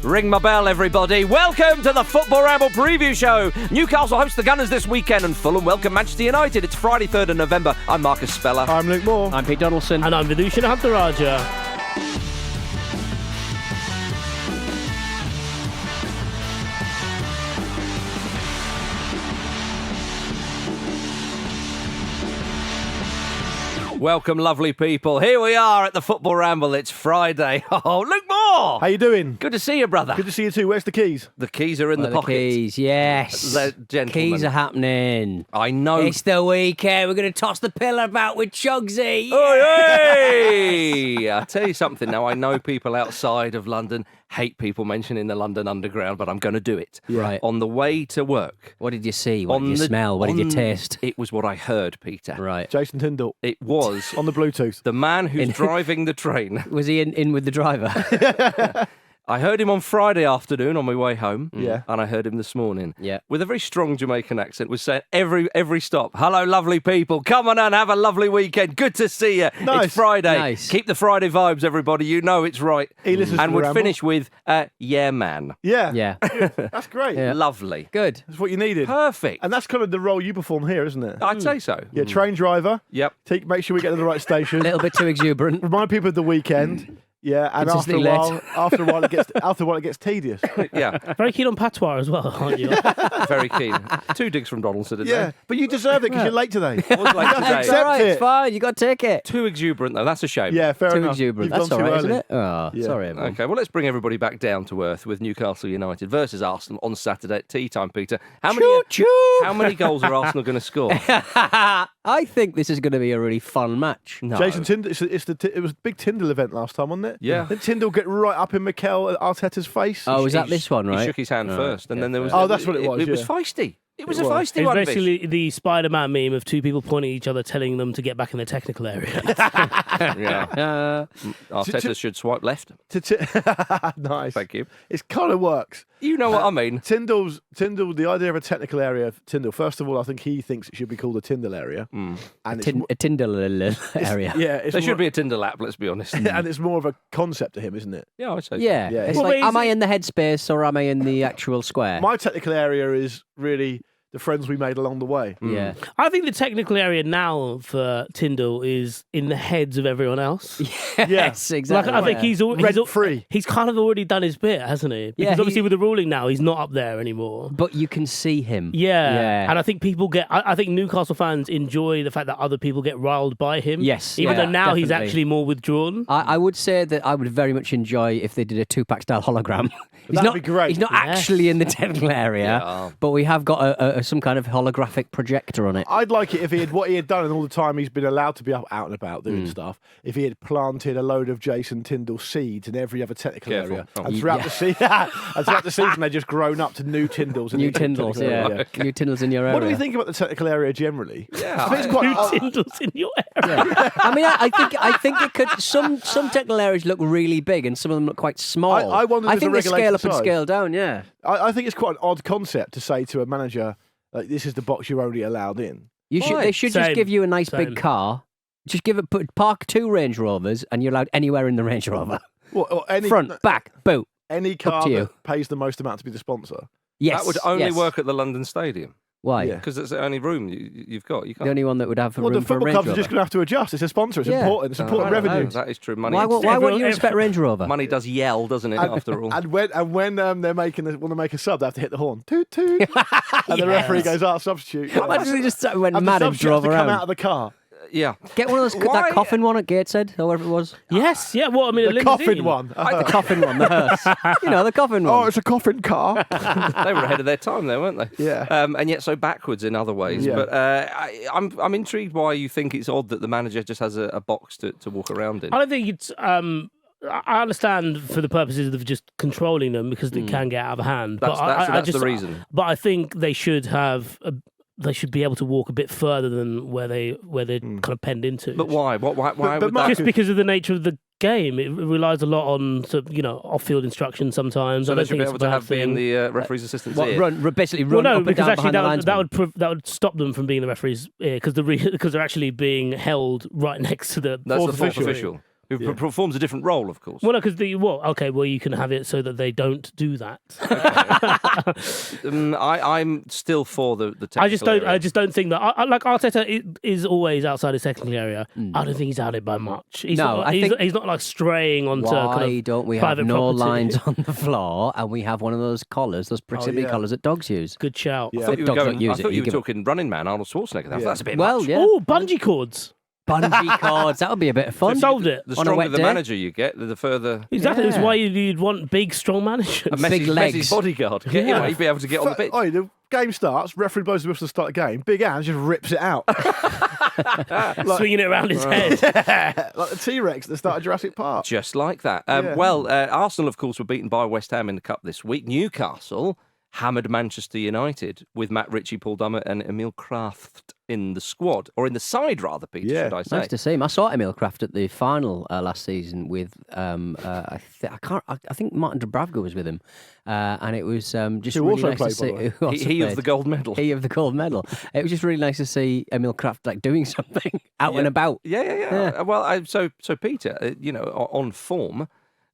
Ring my bell, everybody. Welcome to the Football Ramble preview show. Newcastle hosts the Gunners this weekend and Fulham welcome Manchester United. It's Friday, 3rd of November. I'm Marcus Speller. I'm Luke Moore. I'm Pete Donaldson. And I'm Vidushan Huntaraja. Welcome, lovely people. Here we are at the Football Ramble. It's Friday. Oh, Luke Moore! How you doing? Good to see you, brother. Good to see you too. Where's the keys? The keys are in the pocket. Keys, yes. The gentlemen. Keys are happening. I know. It's the weekend. We're going to toss the pillar about with Chugsy. Hey! I tell you something now. I know people outside of London hate people mentioning the London Underground, but I'm going to do it. Right. On the way to work. What did you see? What did you smell? What did you taste? It was what I heard, Peter. Right. Jason Tindall. It was. On the Bluetooth. The man who's driving the train. Was he in with the driver? I heard him on Friday afternoon on my way home. Yeah. And I heard him this morning. Yeah. With a very strong Jamaican accent, was saying every stop, hello, lovely people. Come on and have a lovely weekend. Good to see you. Nice. It's Friday. Nice. Keep the Friday vibes, everybody. You know it's right. He listens and to the would Ramble. finish with, yeah, man. Yeah. Yeah. That's great. Yeah. Lovely. Good. That's what you needed. Perfect. And that's kind of the role you perform here, isn't it? I'd say so. Yeah, train driver. Yep. Make sure we get to the right station. A little bit too exuberant. Remind people of the weekend. Yeah, and after a Consistently while, it gets tedious. Yeah. Very keen on patois as well, aren't you? Very keen. 2 digs from Donaldson today. Yeah, but you deserve it because you're late today. I was late today. It's all right. it. It's fine. You got to take it. Too exuberant, though. That's a shame. Yeah, fair Too enough. exuberant. You've That's gone all too right, isn't early. it? Oh, Yeah. sorry, everyone. Okay, well, let's bring everybody back down to earth with Newcastle United versus Arsenal on Saturday at tea time, Peter. How many goals are Arsenal going to score? I think this is going to be a really fun match. No. Jason Tindall. It was a big Tindall event last time, wasn't it? Yeah. Didn't Tindall get right up in Mikel Arteta's face? Oh, is that this one, right? He shook his hand first, and then there was... Oh, that's what it was, It was yeah. feisty. It was It a was. feisty It's one, Vish. basically the Spider-Man meme of 2 people pointing at each other, telling them to get back in the technical area. Yeah. Arteta should swipe left. Nice. Thank you. It kind of works. You know what I mean. Tyndall, the idea of a technical area of Tyndall, first of all, I think he thinks it should be called a Tyndall area. And A Tyndall area. yeah, it's There more, should be a Tinder lap, let's be honest. and it's more of a concept to him, isn't it? Yeah, I'd say so. Yeah. Yeah. It's Well, like, but am is I it- in the headspace or am I in the actual square? My technical area is really the friends we made along the way. Yeah. I think the technical area now for Tindall is in the heads of everyone else. Yes, exactly. Like, I think he's Rent-free. He's kind of already done his bit, hasn't he? Because Yeah, obviously with the ruling now, he's not up there anymore. But you can see him. Yeah. And I think people I think Newcastle fans enjoy the fact that other people get riled by him. Yes, Even yeah, though now he's definitely. actually more withdrawn. I would say that I would very much enjoy if they did a Tupac style hologram. That'd be great. He's not Yes. actually in the technical area, Yeah. but we have got a some kind of holographic projector on it. I'd like it if he had what he had done and all the time he's been allowed to be out and about doing stuff. If he had planted a load of Jason Tindall seeds in every other technical Careful. area, Oh. and throughout the season they've just grown up to new Tindalls. in New each technical Tindalls, area. yeah. New Tindalls in your area. What do we think about the technical area generally? Yeah. I think it's quite. Two Tindalls in your area. I mean, I think it could. Some technical areas look really big, and some of them look quite small. I wonder if think the they scale regulation up and size. scale down. Yeah. I think it's quite an odd concept to say to a manager, like, this is the box you're only allowed in. They should just Same. give you a nice Same. big car. Just park 2 Range Rovers, and you're allowed anywhere in the Range Rover. Or any Front, back, boot. any car to you. that pays the most amount to be the sponsor. Yes. That would only yes. work at the London Stadium. Why? Yeah. Because it's the only room you've got. You can't. The only one that would have a Well, room the for a football Range clubs are Rover. just going to have to adjust. It's a sponsor. It's Yeah. important. It's important I don't know. revenue. That is true. Money, Why wouldn't you Everyone- respect Range Rover? money does yell, doesn't it, after all? And when they're want to make a sub, they have to hit the horn. Toot toot. And the referee goes, substitute. Imagine they just went And the mad and substitute has drove to come out around. of the car. Yeah. Get one of those Why- that coffin one at Gateshead, or whatever it was. Yes, yeah. Well, I mean, a The limousine. coffin one. The coffin one, the hearse. You know, the coffin one. Oh, it's a coffin car. They were ahead of their time there, weren't they? Yeah. And yet so backwards in other ways. Yeah. But I'm intrigued why you think it's odd that the manager just has a box to walk around in. I don't think it's. I understand for the purposes of just controlling them because they can get out of hand. That's the reason. But I think they should have. They should be able to walk a bit further than where they're kind of penned into. But why? Why But would that? Marcus- Just because of the nature of the game, it relies a lot on off-field instruction sometimes. So I they don't should think be it's able a to bad have be in thing. the referee's assistant's ear. Basically Well, run no, up and because down actually behind the linesman. that would stop them from being the referee's ear because they're actually being held right next to the That's fourth the fourth official. official who performs a different role, of course. Well, no, because you can have it so that they don't do that. I'm still for the technical area. I just don't think that. Like Arteta is always outside his technical area. I don't think he's out it by much. He's not like straying onto. Why don't we have no property. lines on the floor and we have one of those collars, those proximity collars that dogs use? Good shout. I thought you were talking Running Man, Arnold Schwarzenegger. That's a bit much. Yeah. Oh, bungee cords. Bungee cords. That would be a bit of fun. Solved it. The On a stronger wet the day. manager you get, the further. Exactly. Yeah. That's why you'd want big, strong managers. Big legs. Messi's bodyguard. He'd be able to get on the pitch. Oh, the game starts, referee blows the whistle to start the game, Big Ange just rips it out. Swinging it around his head. Like the T-Rex at the start of Jurassic Park. Just like that. Yeah. Well, Arsenal, of course, were beaten by West Ham in the Cup this week. Newcastle hammered Manchester United with Matt Ritchie, Paul Dummett and Emil Kraft in the squad, or in the side rather, Peter, Yeah. should I say. Nice to see him. I saw Emil Kraft at the final last season with I think Martin Dubravka was with him, and it was just Who really also nice played, to see. by the way. Who also He of played. the gold medal. He of the gold medal. It was just really nice to see Emil Kraft like doing something out and about. Yeah. Well, so Peter, on form,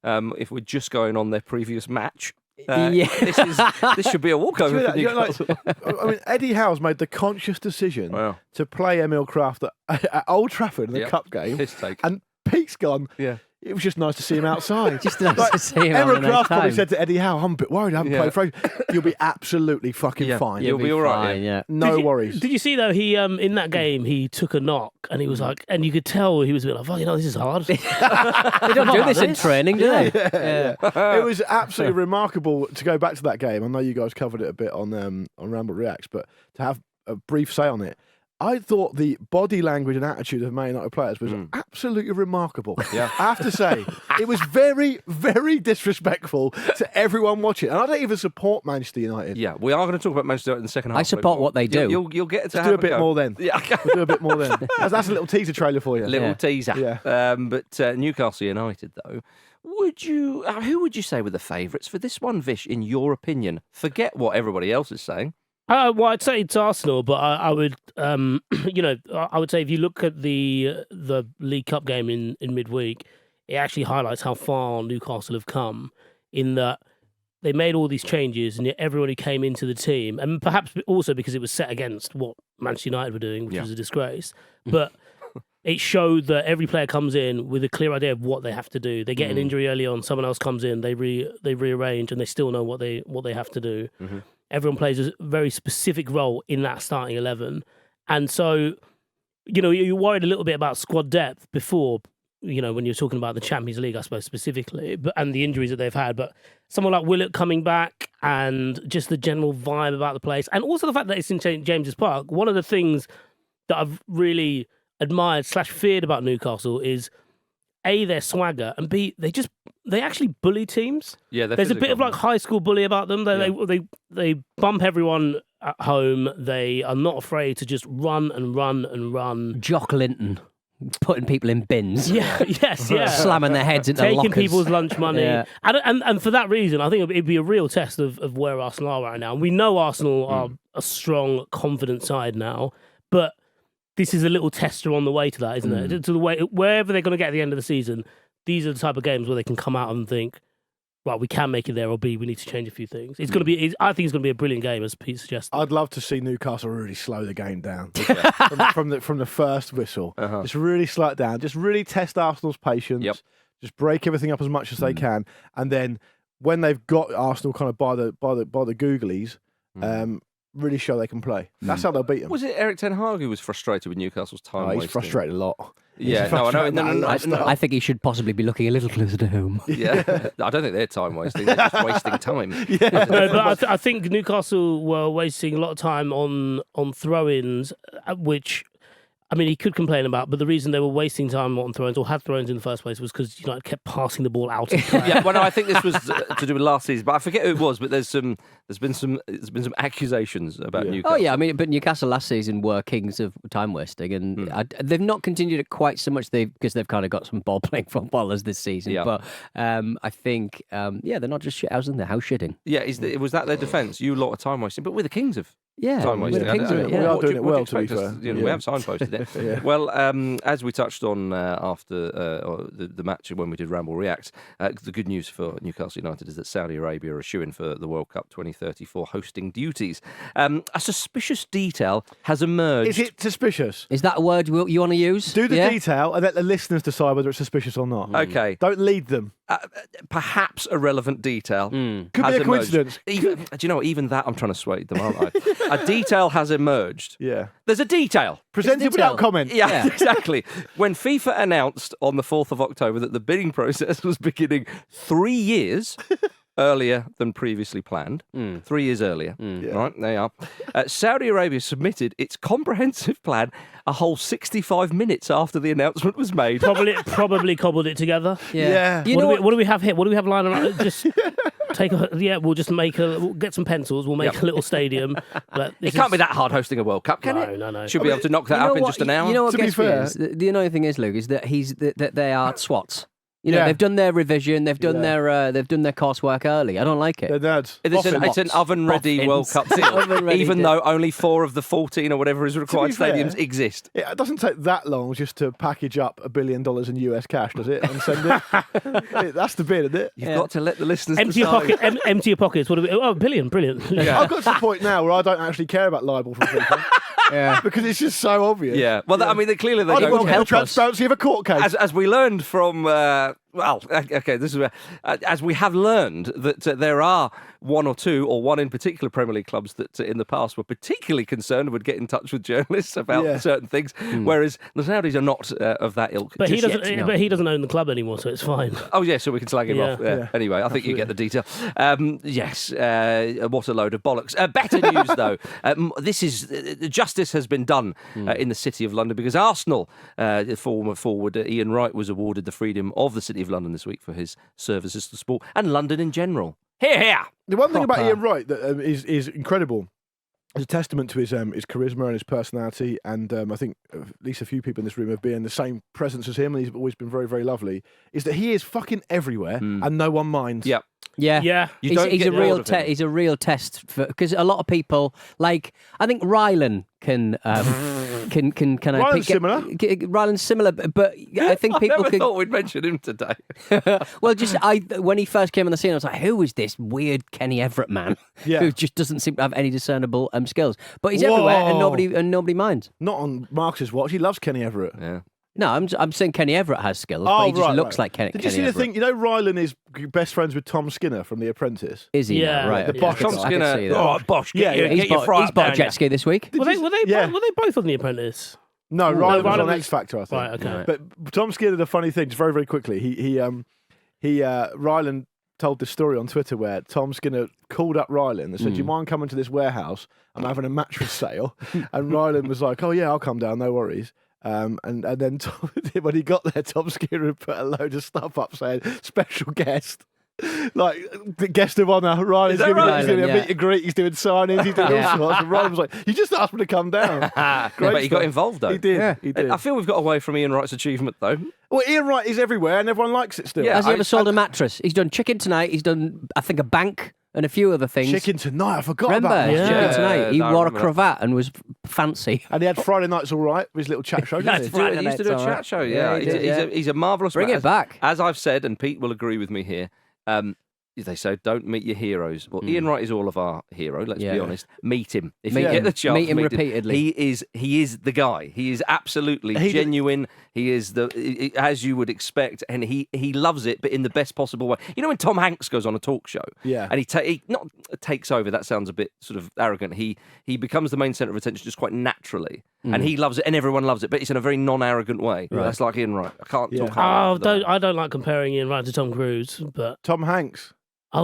if we're just going on their previous match, this should be a walkover for Newcastle. I mean, Eddie Howe's made the conscious decision Wow. to play Emil Kraft at Old Trafford in the cup game. His take. And Pete's gone, it was just nice to see him outside. Just nice to see him. Emil having a nice Kraft probably time. said to Eddie Howe, I'm a bit worried, I haven't played for ages." You'll be absolutely fucking fine. You'll be all right. Fine, yeah. No Did you- worries. Did you see though? He in that game he took a knock and he was like, and you could tell he was a bit like, "Oh, this is hard." They don't do this in training, do they? It was absolutely remarkable to go back to that game. I know you guys covered it a bit on Ramble Reacts, but to have a brief say on it, I thought the body language and attitude of Man United players was absolutely remarkable. Yeah. I have to say, it was very, very disrespectful to everyone watching. And I don't even support Manchester United. Yeah, we are going to talk about Manchester United in the second half. I support what they do. You'll get to Let's have do a bit go. more then. Yeah, We'll do a bit more then. That's a little teaser trailer for you. little Yeah. teaser. Yeah. But Newcastle United, though, who would you say were the favourites for this one, Vish? In your opinion, forget what everybody else is saying. Well, I'd say it's Arsenal, but I would, I would say if you look at the League Cup game in midweek, it actually highlights how far Newcastle have come in that they made all these changes and yet everybody came into the team, and perhaps also because it was set against what Manchester United were doing, which was a disgrace. But it showed that every player comes in with a clear idea of what they have to do. They get an injury early on, someone else comes in, they rearrange, and they still know what they have to do. Mm-hmm. Everyone plays a very specific role in that starting 11. And so, you're worried a little bit about squad depth before, when you're talking about the Champions League, I suppose, specifically, and the injuries that they've had. But someone like Willett coming back and just the general vibe about the place. And also the fact that it's in St. James's Park. One of the things that I've really admired / feared about Newcastle is A, their swagger, and B, they actually bully teams. Yeah, there's a bit of like high school bully about them. They bump everyone at home. They are not afraid to just run and run and run. Jock Linton putting people in bins. Yeah, yeah. Slamming their heads into taking lockers. people's lunch money. Yeah. And for that reason, I think it'd be a real test of where Arsenal are right now. And we know Arsenal are a strong, confident side now, but this is a little tester on the way to that, isn't it? To the way wherever they're going to get at the end of the season, these are the type of games where they can come out and think, well, we can make it there, or B, we need to change a few things. It's going to be. I think it's going to be a brilliant game, as Pete suggested. I'd love to see Newcastle really slow the game down from the first whistle. Just really slow it down. Just really test Arsenal's patience. Yep. Just break everything up as much as they can, and then when they've got Arsenal kind of by the googlies, really show they can play. That's how they'll beat them. Was it Erik Ten Hag who was frustrated with Newcastle's time wasting? He's frustrated a lot. Yeah, He's no, I know. frustrated No. I think he should possibly be looking a little closer to home. Yeah, I don't think they're time wasting. They're just wasting time. No, but I think Newcastle were wasting a lot of time on throw-ins, which, I mean, he could complain about, but the reason they were wasting time on throw-ins or had throw-ins in the first place was because United kept passing the ball out of play. Yeah, well, no, I think this was to do with last season, but I forget who it was. But there's been some accusations about Newcastle. Oh yeah, I mean, but Newcastle last season were kings of time wasting, and they've not continued it quite so much. Because they've kind of got some ball playing footballers this season. Yeah. But I think they're not just shithousing, they're house shitting. Yeah, was that their defence? You lot of time wasting, but we're the kings of Yeah, Time with wasting. the pings of it, We yeah. are What doing do it you- what well, do you to be expect us fair. to do? We have signposted it. Yeah. Well, as we touched on after the match when we did Ramble React, the good news for Newcastle United is that Saudi Arabia are shoo-in for the World Cup 2034 hosting duties. A suspicious detail has emerged. Is it suspicious? Is that a word you want to use? Do the Yeah? detail and let the listeners decide whether it's suspicious or not. Okay, Don't lead them. perhaps a relevant detail. Could has be a emerged. coincidence. Even, do you know what? Even that, I'm trying to sway them, aren't I? A detail has emerged. Yeah. There's a detail. Presented detail. without comment. Yeah, Yeah. exactly. When FIFA announced on the 4th of October that the bidding process was beginning 3 years earlier than previously planned, 3 years earlier, right, there you are. Saudi Arabia submitted its comprehensive plan a whole 65 minutes after the announcement was made. Probably cobbled it together. Yeah. You What know do, what do we have here? What do we have lying around? Just take a We'll just we'll get some pencils. We'll make a little stadium. But It can't be that hard hosting a World Cup, can it? No. Should be able to knock that up in just an hour. You know what To be gets me fair- is, the annoying thing is, Luke, is that that they are swats. You know, Yeah. they've done their revision, they've done Yeah. their coursework early. I don't like it. They're nerds. It's an oven-ready World Cup deal, Oven-ready even deal. though only 4 of the 14 or whatever is required fair- stadiums exist. It doesn't take that long just to package up $1 billion in US cash, does it? And send it. That's the bit, isn't it? You've got to let the listeners empty your decide. pocket. Empty your pockets. What do we? Oh, brilliant. I've got to the point now where I don't actually care about libel from people. Because it's just so obvious. Yeah, well, I mean, clearly they I don't want care. the transparency of a court case. As we learned from, okay, this is where, as we have learned that there are one or two, or one in particular Premier League clubs that in the past were particularly concerned would get in touch with journalists about certain things, whereas the Saudis are not of that ilk. But he just doesn't. yet. no. But he doesn't own the club anymore, so it's fine. Oh, yeah, so we can slag him Yeah. off. Yeah. Yeah. Anyway, I think you get the detail. Yes, what a load of bollocks. Better news, though. This is justice has been done in the City of London because Arsenal, former forward Ian Wright, was awarded the Freedom of the City of London this week for his services to sport and London in general. Here. The one thing about Proper. Ian Wright that is incredible, is a testament to his charisma and his personality, and I think at least a few people in this room have been in the same presence as him, and he's always been very, very lovely, is that he is fucking everywhere and no one minds. Yep. Yeah, Yeah. You don't he's get a real bored of him. he's a real test for, because a lot of people, like, I think Rylan can Rylan's similar. Rylan's similar, but I think people I never could. thought we'd mention him today. Well, when he first came on the scene, I was like, who is this weird Kenny Everett man Yeah. who just doesn't seem to have any discernible skills? But he's everywhere, and Whoa. nobody minds. Not on Marcus's watch. He loves Kenny Everett. Yeah. No, I'm saying Kenny Everett has skills, Oh, but he just right, looks right. like Kenny. Did you Kenny see the Everett. thing? You know, Rylan is best friends with Tom Skinner from The Apprentice. Is he? Yeah, now? Right. the okay. Bosch Tom guy. I can Skinner. see that. Oh, Bosch, Yeah, yeah. He's bought a jet ski this week. Were they Yeah. both on The Apprentice? No, Rylan was Rylan on was- X Factor, I think. Right. Okay. Right. But Tom Skinner did a funny thing, just very, very quickly. Rylan told this story on Twitter where Tom Skinner called up Rylan and said, "Do you mind coming to this warehouse? I'm having a mattress sale." And Rylan was like, "Oh yeah, I'll come down, no worries." And then when he got there, Tom Skinner had put a load of stuff up saying "special guest." Like the guest of honour, Rylan's that giving right? he's doing a Yeah. meet and greet, he's doing signings, he's doing Yeah. all sorts. And Rylan was like, "You just asked me to come down." But he got stuff. involved, though. He did. Yeah. He did. I feel we've got away from Ian Wright's achievement, though. Well, Ian Wright is everywhere, and everyone likes it still. Yeah, Has he I- ever sold a mattress? He's done Chicken Tonight. He's done, I think, a bank and a few other things. Chicken Tonight, I forgot Remember about that. Yeah. Chicken Tonight? He no, I wore a remember that. cravat and was fancy. And he had Friday Nights All Right with his little chat show, didn't he? Friday He used to Night's do a all chat right. show, Yeah, yeah. he He's, did, he's, yeah. he's a marvellous Bring man. it back. As I've said, and Pete will agree with me here, they say don't meet your heroes. Well, Ian Wright is all of our hero, let's Yeah. be honest. Meet him. If Meet you him. get the chance, Meet him repeatedly. He is the guy. He is absolutely genuine. He is as you would expect, and he loves it, but in the best possible way. You know when Tom Hanks goes on a talk show, Yeah. and he not takes over. That sounds a bit sort of arrogant. He becomes the main centre of attention just quite naturally, and he loves it, and everyone loves it, but it's in a very non-arrogant way. That's like Ian Wright. I can't talk. Oh, I don't like comparing Ian Wright to Tom Cruise, but Tom Hanks.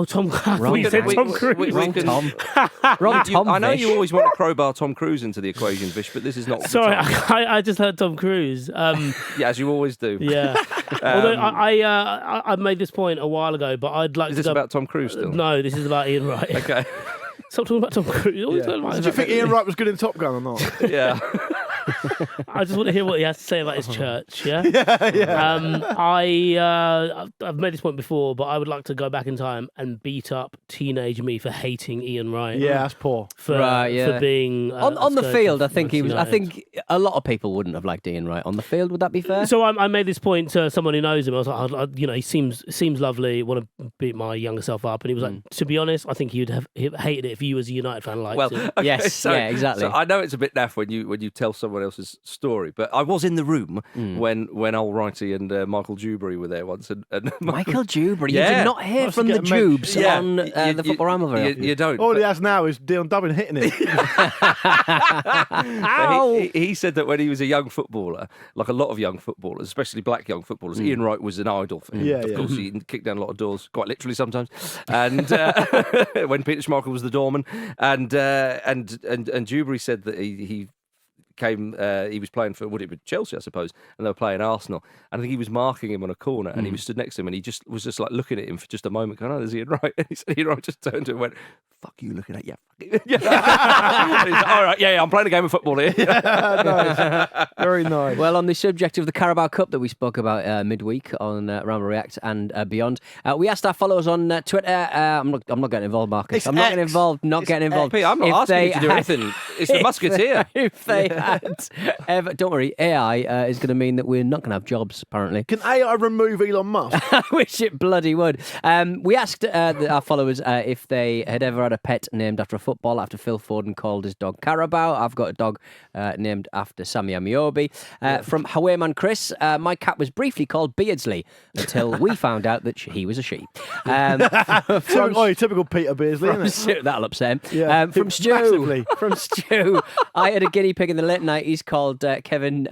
Tom. Wrong You said Tom. Tom Cruise. Wrong can- Tom. Wrong Tom. I know Vish. you always want to crowbar Tom Cruise into the equation, Vish, but this is not. the Sorry, time. I just heard Tom Cruise. Yeah, as you always do. Yeah. Although I made this point a while ago, but I'd like Is to this go. about Tom Cruise still? No, this is about Ian Wright. Okay. Stop talking about Tom Cruise. Always Yeah. talking about Did you think Ian Wright was good in Top Gun or not? Yeah. I just want to hear what he has to say about his church. Yeah. I've made this point before, but I would like to go back in time and beat up teenage me for hating Ian Wright. Yeah, that's poor. For being on the field. I think he was. United. I think a lot of people wouldn't have liked Ian Wright on the field. Would that be fair? So I made this point to someone who knows him. I was like, he seems lovely. Want to beat my younger self up, and he was like, to be honest, I think he'd have hated it if you as a United fan liked him. Okay, yes, yeah, exactly. So I know it's a bit naff when you tell someone else's story, but I was in the room when Old Righty and Michael Dewberry were there once. And Michael Dewberry, you Yeah. did not hear Must from the get Jubes Yeah. on the Football Ramble very often. You don't. All he has now is Dion Dublin hitting it. But he said that when he was a young footballer, like a lot of young footballers, especially black young footballers, Ian Wright was an idol for him. Yeah, of yeah. course, he kicked down a lot of doors, quite literally sometimes. And when Peter Schmeichel was the doorman, and Dewberry said that he came. He was playing for Chelsea, I suppose, and they were playing Arsenal. And I think he was marking him on a corner, and he was stood next to him, and he was just like looking at him for just a moment, going, "Oh, there's Ian Wright." And Ian Wright just turned to him and went, "Fuck you, looking at you." And he's like, "All right, yeah, I'm playing a game of football here." Nice. Very nice. Well, on the subject of the Carabao Cup that we spoke about midweek on Ramble React and beyond, we asked our followers on Twitter. I'm not getting involved, Marcus. It's I'm not getting X. involved. Not getting involved. Pete, I'm not asking you to do anything. It's the Musketeer. If they had ever, don't worry, AI is going to mean that we're not going to have jobs. Apparently, Can AI remove Elon Musk? I wish it bloody would. We asked our followers if they had ever had a pet named after a footballer, after Phil Foden called his dog Carabao. I've got a dog named after Sammy Amiobi. From Hawaiiman Chris, my cat was briefly called Beardsley until we found out that he was a she. Typical Peter Beardsley, isn't it? Stu, that'll upset him. Yeah, From Stu, massively. from Stu, I had a guinea pig in the late 90s called Kevin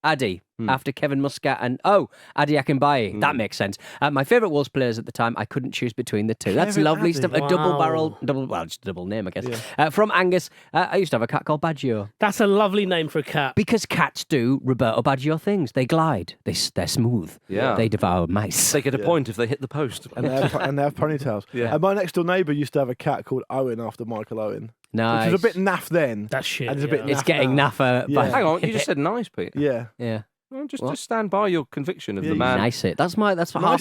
Addy, after Kevin Muscat and Adi Akinbaye. That makes sense. My favourite Wolves players at the time, I couldn't choose between the two. That's Kevin lovely Addy. stuff. A just a double name, I guess. From Angus, I used to have a cat called Baggio. That's a lovely name for a cat. Because cats do Roberto Baggio things. They glide. They're smooth. Yeah. They devour mice. They get a point if they hit the post. And they have ponytails. Yeah. And my next door neighbour used to have a cat called Owen after Michael Owen. Nice. Which was a bit naff then. That's shit. And it's a bit It's naff getting now. naffer. Yeah. Hang on, you just said nice, Peter. Yeah. Yeah. Well, just What? stand by your conviction of Yeah, the you man. Nice it. That's half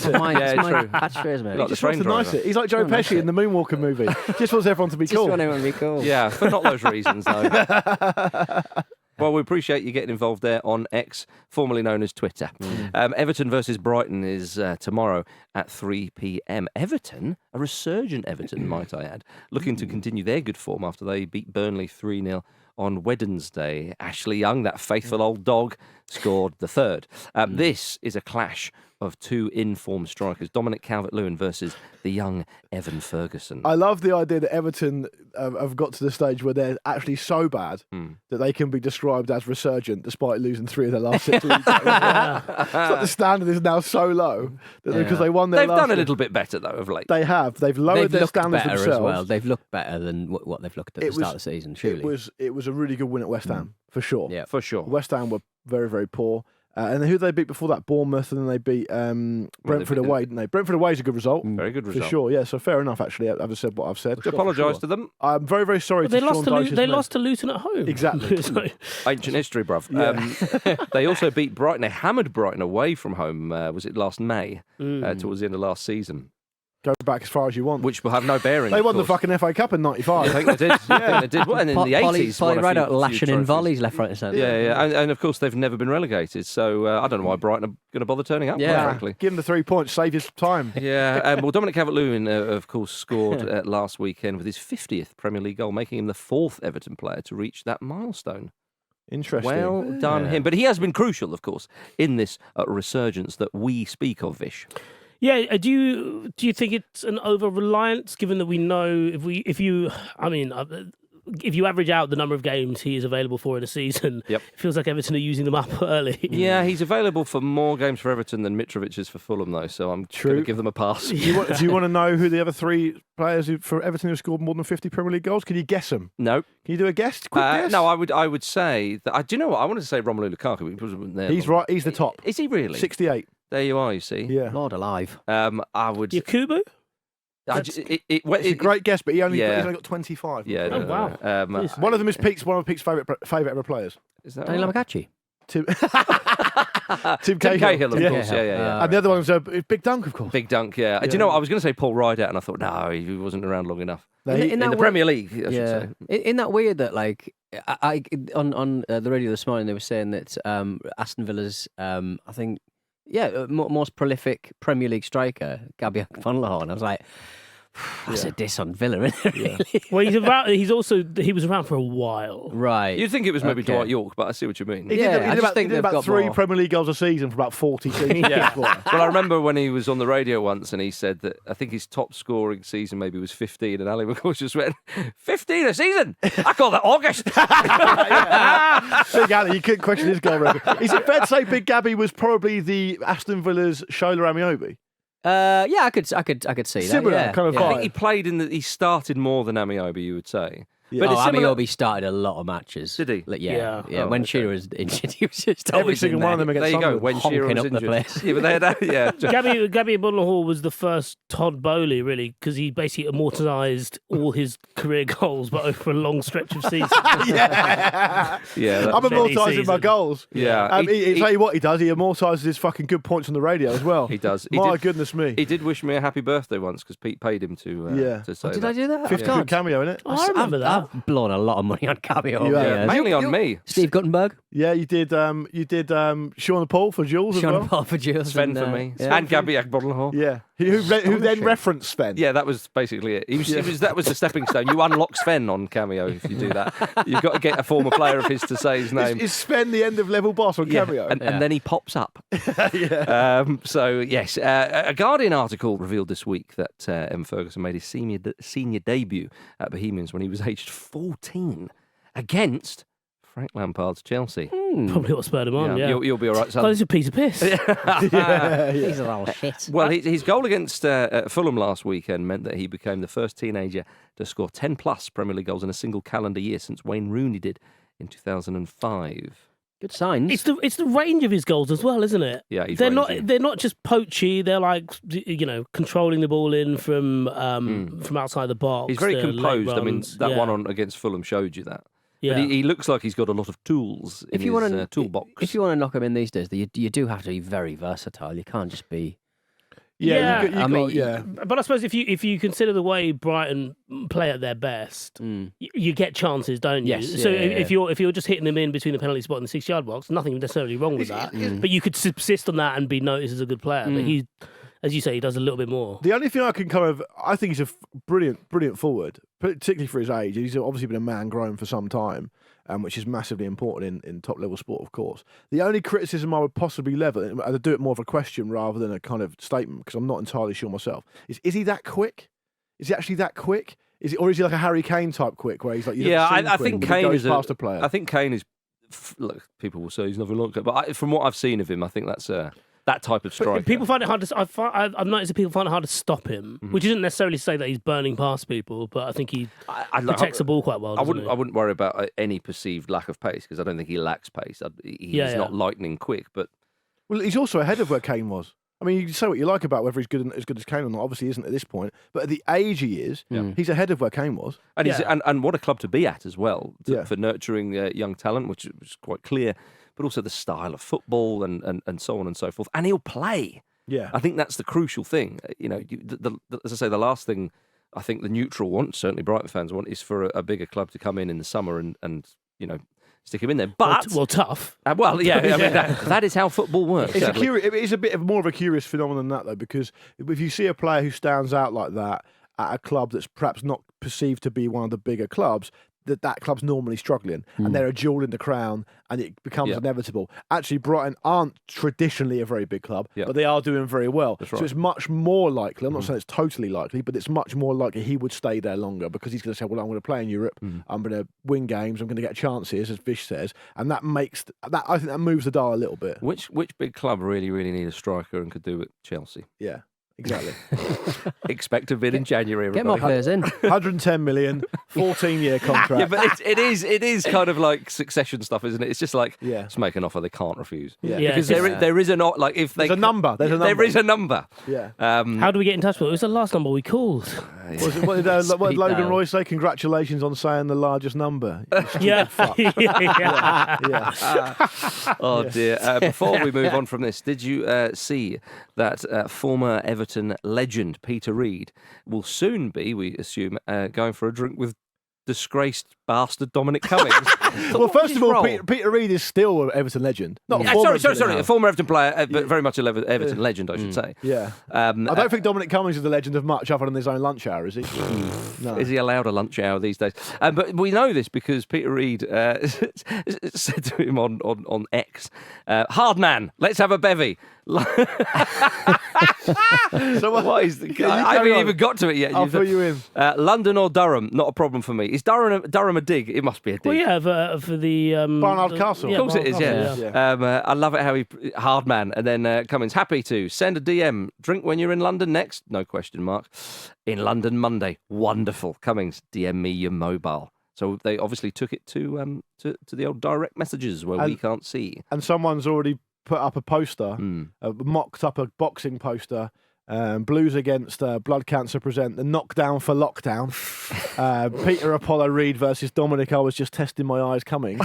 of my, Yeah, that's my true. catchphrase, mate. Like the Just train wants to nice driver. it. He's like Joe Oh, nice Pesci in the Moonwalker movie. Just wants everyone to be Just cool. want everyone to be cool. Yeah, for not those reasons, though. Well, we appreciate you getting involved there on X, formerly known as Twitter. Everton versus Brighton is tomorrow at 3 p.m. Everton, a resurgent Everton, might I add, looking to continue their good form after they beat Burnley 3-0 on Wednesday. Ashley Young, that faithful old dog, scored the third. This is a clash of two in-form strikers, Dominic Calvert-Lewin versus the young Evan Ferguson. I love the idea that Everton have got to the stage where they're actually so bad that they can be described as resurgent despite losing 3 of their last 6 league games. It's like the standard is now so low that because they won their They've last done a league- little bit better, though, of late. They have. They've lowered their looked standards better themselves. as well. They've looked better than what they've looked at the start of the season, surely. It was a really good win at West Ham, for sure. Yeah. For sure. West Ham were very, very poor. And then who did they beat before that? Bournemouth, and then they beat Brentford away, didn't they? Brentford away is a good result. Very good result. For sure, yeah. So fair enough, actually. I've said what I've said. To apologise to them. I'm very, very sorry They to lost Sean to Dyche's they men. lost to Luton at home. Exactly. So- Ancient history, bruv. They also beat Brighton. They hammered Brighton away from home, was it last May, towards the end of last season, Go back as far as you want. which will have no bearing. They of won the course. fucking FA Cup in '95. I think they did. I think they did. Well, and in the 80s, Polly won a right few- out few lashing in trophies. volleys left, right and centre. Yeah. And of course, they've never been relegated. So I don't know why Brighton are going to bother turning up, Yeah. quite frankly. Give him the 3 points, save his time. Yeah, well, Dominic Calvert-Lewin, of course, scored last weekend with his 50th Premier League goal, making him the 4th Everton player to reach that milestone. Interesting. Well done him. But he has been crucial, of course, in this resurgence that we speak of, Vish. Yeah, do you think it's an over reliance? Given that we know if you average out the number of games he is available for in a season, Yep. it feels like Everton are using them up early. Yeah, he's available for more games for Everton than Mitrovic is for Fulham, though, so I'm going to give them a pass. Do you want to know who the other 3 players for Everton who scored more than 50 Premier League goals? Can you guess them? No. Can you do a guess? Quick guess? No, I would say that. Do you know what? I wanted to say Romelu Lukaku. He wasn't there. He's right. He's the top. Is he really? 68. There you are, you see. Yeah. Lord alive. I would. Yakubu? It's a great guess, but he's only got 25. Yeah. Oh, wow. One of them is one of Pete's favourite ever players. Is that Daniel right? Amakachi. Tim Tim Cahill, of course. Yeah. And the other one's Big Dunk, of course. Big Dunk, yeah. Do you know what? I was going to say Paul Ryder, and I thought, no, he wasn't around long enough. In the Premier League, I should say. Isn't that weird that, like, I on the radio this morning, they were saying that Aston Villa's, I think, most prolific Premier League striker, Gabriel van der Horn. I was like, that's a diss on Villa, isn't it? Really? Well, he was around for a while. Right. You'd think it was maybe Dwight York, but I see what you mean. He did about 3 Premier League goals a season for about 40 seasons. Well, I remember when he was on the radio once and he said that I think his top scoring season maybe was 15, and Ali McCoy just went, 15 a season? I call that August. Big Ali, you couldn't question his goal record. Is it fair to say Big Gabby was probably the Aston Villa's Shola Amiobi? I could see that. Similar kind of I think he started more than Amiobi, you would say. Yeah. But Amiobi started a lot you did Sean Paul for Jules as well. for Jules. Sven for me. And Gabby Agbodelhor. Yeah. Who then referenced Sven. Yeah, that was basically it. That was the stepping stone. You unlock Sven on Cameo if you do that. You've got to get a former player of his to say his name. Is Sven the end of level boss on Cameo? And then he pops up. So, yes. A Guardian article revealed this week that Em Ferguson made his senior debut at Bohemians when he was aged 14 against Frank Lampard's Chelsea. Probably what spurred him on, yeah. You'll be all right, son. Well, he's a piece of piss. These are all shit. Well, his goal against Fulham last weekend meant that he became the first teenager to score 10-plus Premier League goals in a single calendar year since Wayne Rooney did in 2005. Good signs. It's the range of his goals as well, isn't it? Yeah, he's they're rangy. not just poachy. They're like controlling the ball in from outside the box. He's very composed. I mean, Runs. that one against Fulham showed you that. Yeah. But he looks like he's got a lot of tools in his toolbox. If you want to knock him in these days, you do have to be very versatile. You can't just be. But I suppose if you consider the way Brighton play at their best, you get chances, don't you? Yes, so if you're just hitting them in between the penalty spot and the 6-yard box, nothing necessarily wrong with that. But you could subsist on that and be noticed as a good player. But he, as you say, he does a little bit more. The only thing I think he's a brilliant forward, particularly for his age. He's obviously been a man grown for some time, which is massively important in top level sport, of course. The only criticism I would possibly level, and I'd do it more of a question rather than a kind of statement, because I'm not entirely sure myself, is he that quick? Is he actually that quick? Is he like a Harry Kane type quick, where he's like, I think Kane is past a player? I think Kane is. Look, people will say he's nothing like it, but from what I've seen of him, I think that's that type of striker. But people find it hard to. I've noticed that people find it hard to stop him, which isn't necessarily to say that he's burning past people, but I think he protects the ball quite well. I wouldn't worry about any perceived lack of pace, because I don't think he lacks pace. He's not lightning quick, but he's also ahead of where Kane was. I mean, you can say what you like about whether he's as good as Kane or not. Obviously, he isn't at this point. But at the age he is, he's ahead of where Kane was. And and what a club to be at as well for nurturing young talent, which is quite clear. But also the style of football and so on and so forth. And he'll play. Yeah, I think that's the crucial thing. As I say, the last thing I think the neutral want, certainly Brighton fans want, is for a bigger club to come in the summer and stick him in there. But tough. I mean, that is how football works. It is a bit more of a curious phenomenon than that, though, because if you see a player who stands out like that at a club that's perhaps not perceived to be one of the bigger clubs, that club's normally struggling, and they're a jewel in the crown, and it becomes inevitable. Actually, Brighton aren't traditionally a very big club, but they are doing very well. That's right. So it's much more likely, I'm not saying it's totally likely, but it's much more likely he would stay there longer, because he's going to say, well, I'm going to play in Europe, I'm going to win games, I'm going to get chances, as Vish says, and that makes that, I think that moves the dial a little bit. Which big club really need a striker and could do it? Chelsea. Yeah. Exactly. Expect a bid in January, Get everybody. my players in. 110 million, 14-year contract. Yeah, but it is kind of like Succession stuff, isn't it? It's just like, Yeah. let's make an offer they can't refuse. Yeah. Yeah, Because it's- there is a not like if they There's a number. There's a number. There is a number. Yeah. How do we get in touch with it? It was the last number we called. What did Speed Logan dial. Roy say? Congratulations on saying the largest number. Yeah. Yeah. Oh dear. Before we move on from this, did you see that former Everton legend Peter Reid will soon be, we assume, going for a drink with disgraced bastard Dominic Cummings? Well, first of all, Peter Reid is still an Everton legend. Not a former Everton Sorry. legend. A former Everton player, but very much an Everton legend, I should say. Yeah. I don't think Dominic Cummings is the legend of much other than his own lunch hour, is he? No. Is he allowed a lunch hour these days? But we know this because Peter Reid said to him on X, "Hard man, let's have a bevy." So What is the? I haven't even got to it yet. I'll fill you in. London or Durham? Not a problem for me. Is Durham a dig? It must be a dig. Well, yeah, for the Barnard Castle. Of course it is, Barnard yeah. Castle, I love it how he hard man, and then Cummings happy to send a DM. Drink when you're in London next? No question mark. In London Monday. Wonderful. Cummings, DM me your mobile. So they obviously took it to the old direct messages where we can't see. And someone's already put up a poster, mocked up a boxing poster. Blues against Blood Cancer present the knockdown for lockdown. Peter Apollo Reid versus Dominic. I was just testing my eyes coming.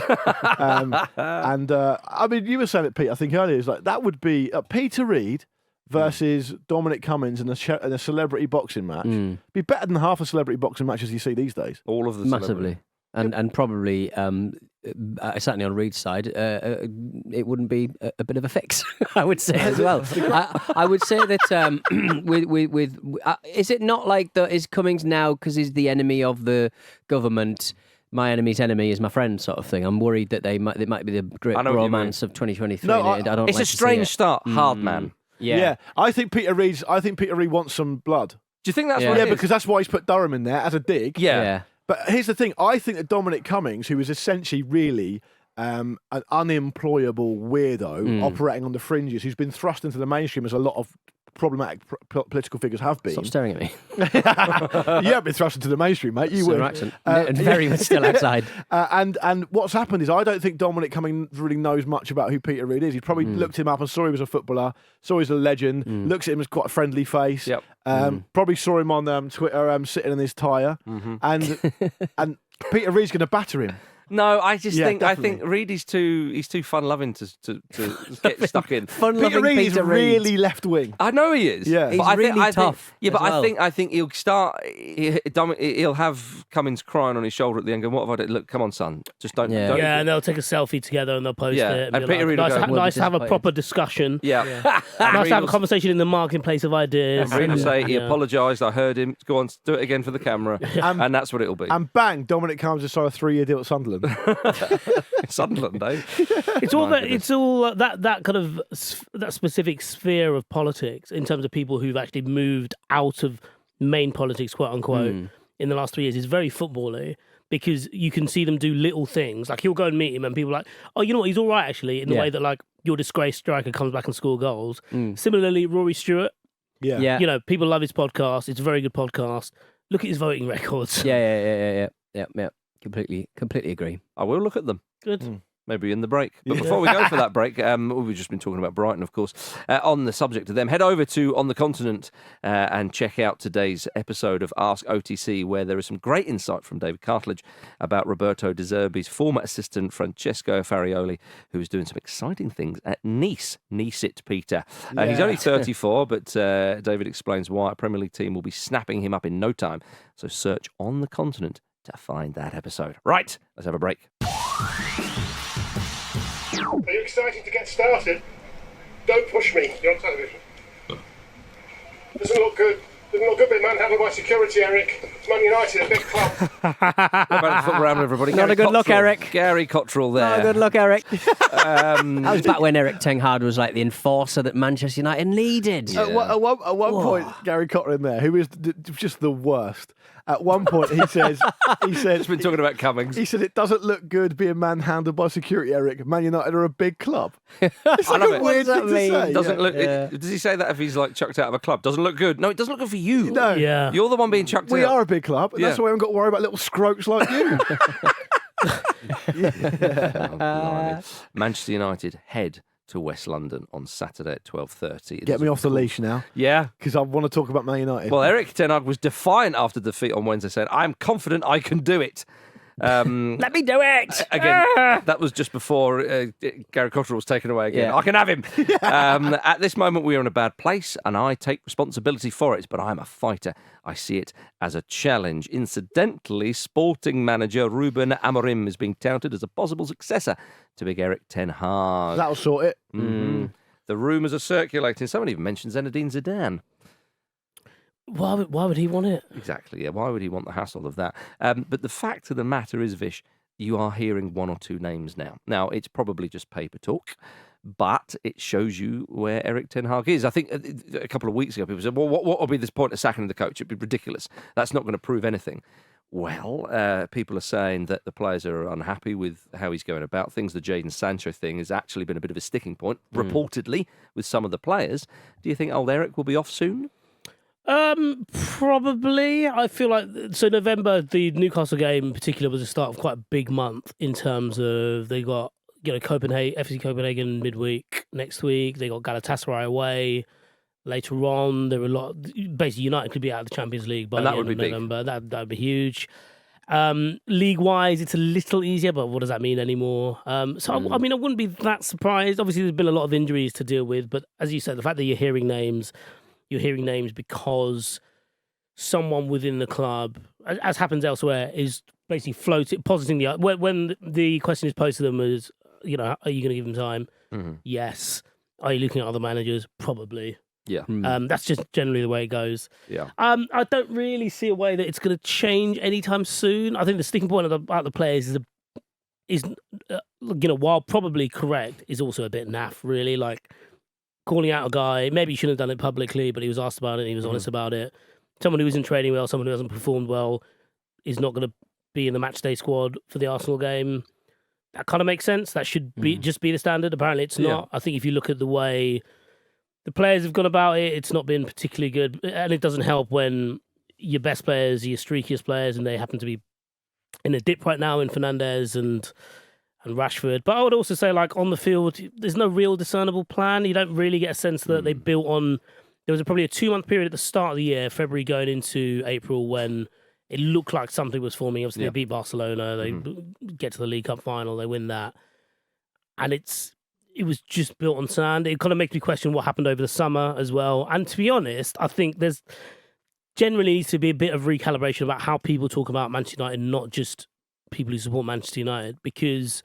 I mean, you were saying it, Pete. I think earlier, it's like that would be Peter Reid versus Dominic Cummings in a celebrity boxing match. Be better than half the celebrity boxing matches you see these days. All of the Massively. And probably, certainly on Reid's side, it wouldn't be a bit of a fix, I would say as well. I would say that is it not like is Cummings now because he's the enemy of the government? My enemy's enemy is my friend, sort of thing. I'm worried that it might be the great romance of 2023. No, I don't. It's like a to see strange it. start. Hard man. Yeah. I think Peter Reid wants some blood. Do you think that's Yeah. what it is? Because that's why he's put Durham in there as a dig. Yeah. But here's the thing. I think that Dominic Cummings, who is essentially really an unemployable weirdo operating on the fringes, who's been thrust into the mainstream as a lot of problematic political figures have been. Stop staring at me. You have been thrust into the mainstream, mate. You Southern were. accent. And very much still outside. And what's happened is I don't think Dominic Cummings really knows much about who Peter Reid is. He probably looked him up and saw he was a footballer, saw he's a legend, looks at him as quite a friendly face. Yep. Probably saw him on Twitter sitting in his tyre. And Peter Reid's going to batter him. No, I just Yeah, think definitely. I think Reid is too fun loving to get stuck in. Peter Reid is really left wing. I know he is. Yeah. but He's I think, really tough Yeah, but as well. I think he'll start. He'll have Cummings crying on his shoulder at the end. Going, "What have I done? Look, come on, son, just don't." Yeah. don't Yeah, and they'll take a selfie together and they'll post Yeah, it. and be Peter Reid will nice, go, to, "We'll nice be to have a disappointed." proper discussion. Yeah. Nice to have a Reid conversation in the marketplace of ideas. will say he Yeah. apologised. I heard him. Go on, do it again for the camera, and that's what it'll be. And bang, Dominic Cummings has signed a 3-year deal at Sunderland. Sunderland, eh? It's all My that. It's all that kind of that specific sphere of politics in terms of people who've actually moved out of main politics, quote unquote, in the last 3 years. Is very football-y because you can see them do little things. Like he'll go and meet him, and people are like, "Oh, you know what? He's all right actually." In the way that like your disgraced striker comes back and scores goals. Similarly, Rory Stewart. Yeah. You know, people love his podcast. It's a very good podcast. Look at his voting records. Yeah. Completely agree. I will look at them. Good. Maybe in the break. But before we go for that break, we've just been talking about Brighton, of course. On the subject of them, head over to On the Continent and check out today's episode of Ask OTC, where there is some great insight from David Cartledge about Roberto De Zerbi's former assistant, Francesco Farioli, who is doing some exciting things at Nice. Nice it, Peter. He's only 34, but David explains why a Premier League team will be snapping him up in no time. So search On the Continent to find that episode. Right, let's have a break. Are you excited to get started? Don't push me. You're on television. Doesn't look good. Doesn't look good being manhandled by security, Erik. Man United, a big club. What about the Football Ramble, everybody? Not a good look, Erik. Gary Cottrell there. Oh, good luck, Erik. That was back when Erik ten Hag was like the enforcer that Manchester United needed. Yeah. At one point, Gary Cotter in there, who is just the worst. At one point, he said, Just been talking about Cummings. he said, it doesn't look good being manhandled by security, Erik. Man United are a big club. It's like love a it. weird What thing does that to mean? say. Doesn't yeah. look. Yeah. Does he say that if he's like chucked out of a club? Doesn't look good. No, it doesn't look good for you. No. Yeah. You're the one being chucked We out. are a big club, and that's Yeah. why we haven't got to worry about little scroats like you. Oh, blimey. Manchester United head to West London on Saturday at 12:30. Get me off the leash now, Yeah. because I want to talk about Man United. Well, Erik ten Hag was defiant after defeat on Wednesday, saying, "I'm confident I can do it." Let me do it. Again, that was just before Gary Cottrell was taken away again. Yeah. I can have him. At this moment, we are in a bad place, and I take responsibility for it, but I'm a fighter. I see it as a challenge. Incidentally, sporting manager Ruben Amorim is being touted as a possible successor to big Erik ten Hag. That'll sort it. Mhm. The rumours are circulating. Someone even mentioned Zinedine Zidane. Why would he want it? Exactly, yeah. Why would he want the hassle of that? But the fact of the matter is, Vish, you are hearing one or two names now. Now, it's probably just paper talk, but it shows you where Erik ten Hag is. I think a couple of weeks ago, people said, well, what will be this point of sacking the coach? It'd be ridiculous. That's not going to prove anything. Well, people are saying that the players are unhappy with how he's going about things. The Jadon Sancho thing has actually been a bit of a sticking point, reportedly, with some of the players. Do you think old Erik will be off soon? Probably. I feel like November, the Newcastle game in particular, was the start of quite a big month in terms of they got Copenhagen, FC Copenhagen midweek next week. They got Galatasaray away later on. There were a lot. Basically, United could be out of the Champions League by And the that end would of be big. November. That would be huge. League-wise, it's a little easier, but what does that mean anymore? I wouldn't be that surprised. Obviously, there's been a lot of injuries to deal with, but as you said, the fact that you're hearing names because someone within the club, as happens elsewhere, is basically positing the when the question is posed to them is, are you going to give them time? Mm-hmm. Yes. Are you looking at other managers? Probably. Yeah. That's just generally the way it goes. Yeah. I don't really see a way that it's going to change anytime soon. I think the sticking point about the players is while probably correct, is also a bit naff, really. Like calling out a guy, maybe he shouldn't have done it publicly, but he was asked about it and he was honest about it. Someone who isn't training well, someone who hasn't performed well, is not going to be in the matchday squad for the Arsenal game. That kind of makes sense. That should be just be the standard. Apparently, it's not. I think if you look at the way the players have gone about it, it's not been particularly good. And it doesn't help when your best players, your streakiest players, and they happen to be in a dip right now in Fernandes and Rashford. But I would also say, like, on the field, there's no real discernible plan. You don't really get a sense that they built on... There was probably a 2-month period at the start of the year, February going into April, when it looked like something was forming. Obviously, they beat Barcelona. They get to the League Cup final. They win that. And it was just built on sand. It kind of makes me question what happened over the summer as well. And to be honest, I think there's generally needs to be a bit of recalibration about how people talk about Manchester United, not just people who support Manchester United, because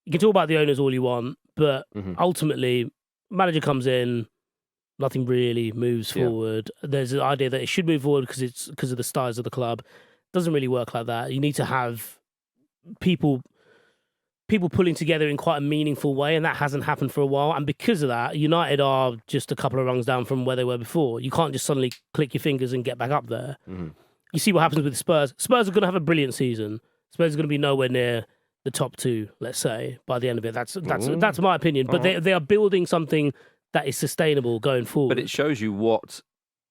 you can talk about the owners all you want, but ultimately, manager comes in, nothing really moves forward. There's an idea that it should move forward because of the stars of the club. It doesn't really work like that. You need to have people pulling together in quite a meaningful way, and that hasn't happened for a while. And because of that, United are just a couple of rungs down from where they were before. You can't just suddenly click your fingers and get back up there. You see what happens with the Spurs. Spurs are going to have a brilliant season. Spurs are going to be nowhere near the top two, let's say, by the end of it. That's my opinion. But they are building something that is sustainable going forward. But it shows you what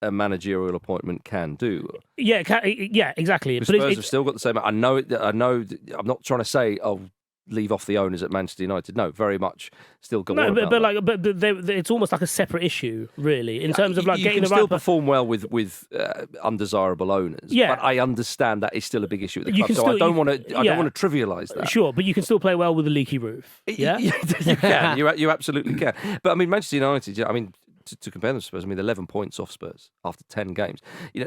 a managerial appointment can do. Yeah, exactly. The Spurs have still got the same. I know. I'm not trying to say, leave off the owners at Manchester United. No, very much still got. No, but it's almost like a separate issue, really, in terms of like getting the right. You can still perform well with undesirable owners. Yeah, but I understand that is still a big issue at the club. So I don't want to trivialise that. Sure, but you can still play well with a leaky roof. Yeah, you can. You absolutely can. But I mean, Manchester United. I mean, to compare them to Spurs, I mean, they're 11 points off Spurs after 10 games.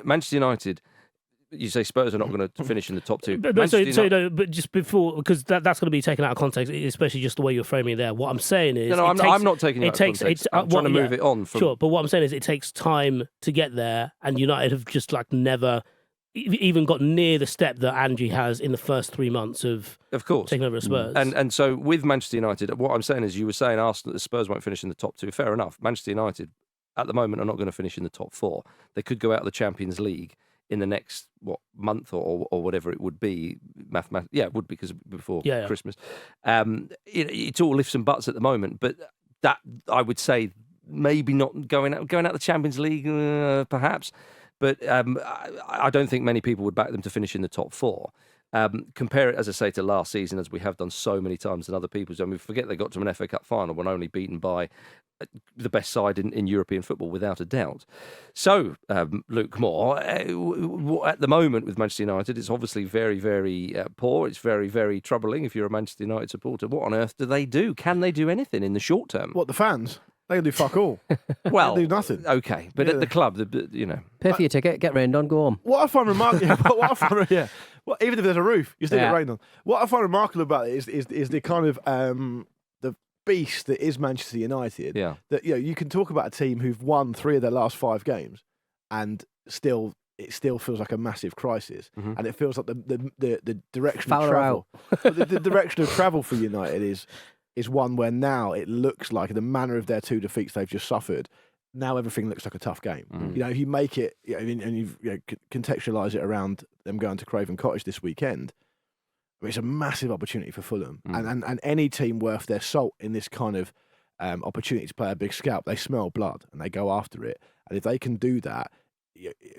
Manchester United. You say Spurs are not going to finish in the top two. But just before, because that's going to be taken out of context, especially just the way you're framing it there. What I'm saying is... No, I'm not taking it out of context. I'm trying to move it on. Sure, but what I'm saying is it takes time to get there, and United have just like never even got near the step that Angie has in the first 3 months of course, taking over at Spurs. And so with Manchester United, what I'm saying is, you were saying Arsenal, the Spurs won't finish in the top 2. Fair enough. Manchester United at the moment are not going to finish in the top 4. They could go out of the Champions League in the next month or whatever it would be. It would be, because before Christmas. It's all ifs and buts at the moment, but that, I would say, maybe not going out the Champions League, perhaps. But I don't think many people would back them to finish in the top 4. Compare it, as I say, to last season, as we have done so many times, and other people's. I mean, forget they got to an FA Cup final when only beaten by the best side in European football, without a doubt. So, Luke Moore, at the moment with Manchester United, it's obviously very, very poor. It's very, very troubling if you're a Manchester United supporter. What on earth do they do? Can they do anything in the short term? What, the fans? They can do fuck all. Well, they do nothing. Okay, but at the club, Pay for your ticket, get rained on, go home. What I find remarkable, even if there's a roof, you still get rained on. What I find remarkable about it is the kind of the beast that is Manchester United. Yeah. That you can talk about a team who've won 3 of their last 5 games, and it still feels like a massive crisis, and it feels like the direction of travel. the direction of travel for United is one where now it looks like, in the manner of their 2 defeats they've just suffered, now everything looks like a tough game. If you make it, and you contextualise it around them going to Craven Cottage this weekend, it's a massive opportunity for Fulham, and any team worth their salt in this kind of opportunity to play a big scalp, they smell blood and they go after it. And if they can do that,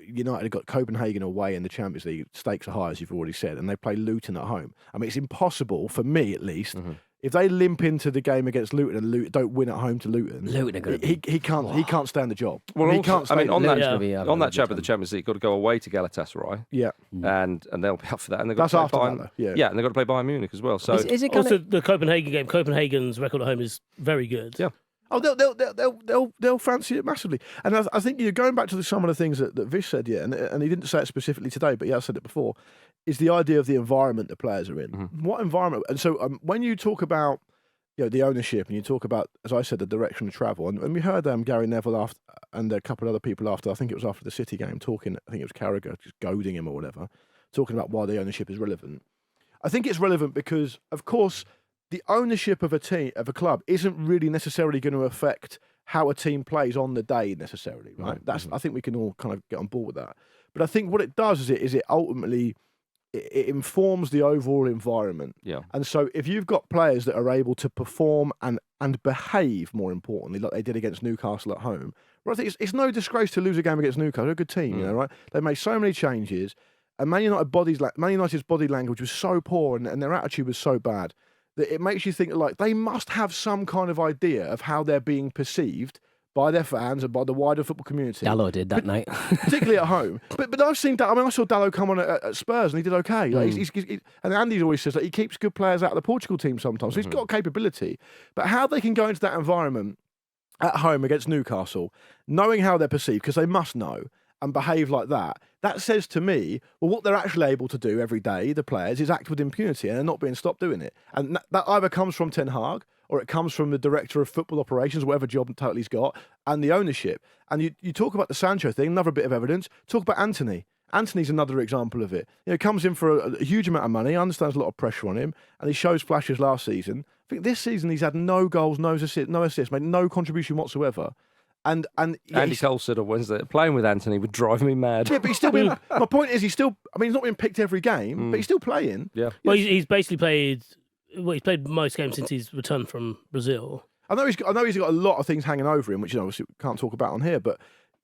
United have got Copenhagen away in the Champions League. Stakes are high, as you've already said, and they play Luton at home. I mean, it's impossible, for me at least, if they limp into the game against Luton and Luton don't win at home to Luton, he can't stand the job. Well, he can't. On that chat with the Champions League, got to go away to Galatasaray. Yeah, and they'll be up for that. And they've got that's to play after that, though. Yeah, and they've got to play Bayern Munich as well. So is it also the Copenhagen game? Copenhagen's record at home is very good. Yeah. Oh, they'll fancy it massively. And I think you're going back to some of the things that Vish said, and he didn't say it specifically today, but he has said it before, is the idea of the environment the players are in. What environment? And so when you talk about the ownership, and you talk about, as I said, the direction of travel, and we heard Gary Neville and a couple of other people after, I think it was after the City game, talking, I think it was Carragher, just goading him or whatever, talking about why the ownership is relevant. I think it's relevant because, of course, the ownership of a club isn't really necessarily going to affect how a team plays on the day necessarily, right? I think we can all kind of get on board with that. But I think what it does is it ultimately it informs the overall environment. Yeah. And so if you've got players that are able to perform and behave, more importantly, like they did against Newcastle at home, well, I think it's no disgrace to lose a game against Newcastle. They're a good team, right? They made so many changes, and Man United's body language was so poor, and their attitude was so bad, that it makes you think like they must have some kind of idea of how they're being perceived by their fans and by the wider football community. Dallo did that night. Particularly at home. But I've seen Dallo, I saw Dallo come on at Spurs and he did okay. Like and Andy always says that he keeps good players out of the Portugal team sometimes. So he's got capability. But how they can go into that environment at home against Newcastle, knowing how they're perceived, because they must know, and behave like that, that says to me, well, what they're actually able to do every day, the players, is act with impunity, and they're not being stopped doing it. And that either comes from Ten Hag, or it comes from the director of football operations, whatever job title he's got, and the ownership. And you talk about the Sancho thing, another bit of evidence. Talk about Anthony. Anthony's another example of it. Comes in for a huge amount of money, understands a lot of pressure on him, and he shows flashes last season. I think this season he's had no goals, no assists, made no contribution whatsoever. And Andy Cole said on Wednesday, playing with Anthony would drive me mad. Yeah, but he's still being, my point is he's not being picked every game, but he's still playing. Yeah. Well, he's basically played. Well, he's played most games since he's returned from Brazil. I know he's got a lot of things hanging over him, which obviously we can't talk about on here. But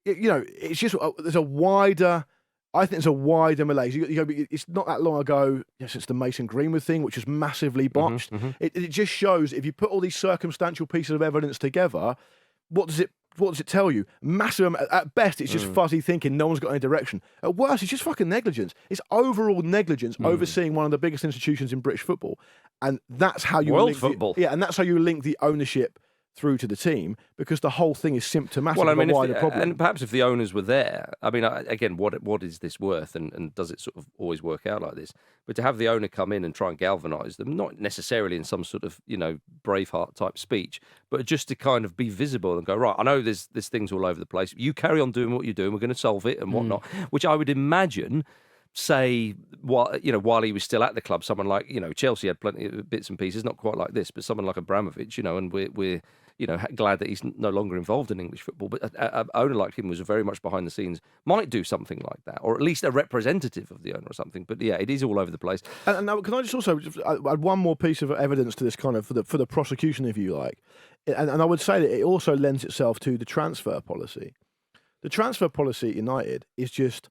it's just there's a wider. I think there's a wider malaise. It's not that long ago since the Mason Greenwood thing, which was massively botched. It just shows if you put all these circumstantial pieces of evidence together, what does it tell you? Massive. At best, it's just fuzzy thinking. No one's got any direction. At worst, it's just fucking negligence. It's overall negligence overseeing one of the biggest institutions in British football, and that's how you world football. And that's how you link the ownership through to the team, because the whole thing is symptomatic of a wider problem. And perhaps if the owners were there, I mean, again, what is this worth, and does it sort of always work out like this? But to have the owner come in and try and galvanise them, not necessarily in some sort of Braveheart type speech, but just to kind of be visible and go, right, I know there's things all over the place. You carry on doing what you're doing. We're going to solve it and whatnot. Which I would imagine say while he was still at the club, someone like Chelsea had plenty of bits and pieces, not quite like this, but someone like Abramovich, and we're glad that he's no longer involved in English football. But an owner like him was very much behind the scenes, might do something like that, or at least a representative of the owner or something. But yeah, it is all over the place. And now, can I just also add one more piece of evidence to this kind of for the prosecution, if you like, and I would say that it also lends itself to the transfer policy. The transfer policy at United is just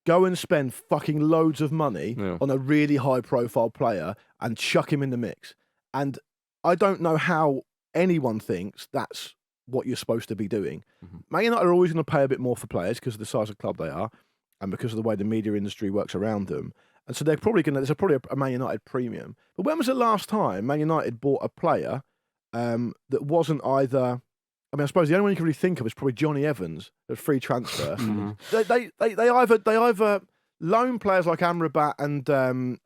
go and spend fucking loads of money on a really high-profile player and chuck him in the mix. And I don't know how anyone thinks that's what you're supposed to be doing. Mm-hmm. Man United are always going to pay a bit more for players because of the size of club they are and because of the way the media industry works around them. And so they're probably going to, there's probably a Man United premium. But when was the last time Man United bought a player that wasn't either... I suppose the only one you can really think of is probably Johnny Evans, a free transfer. They either loan players like Amrabat and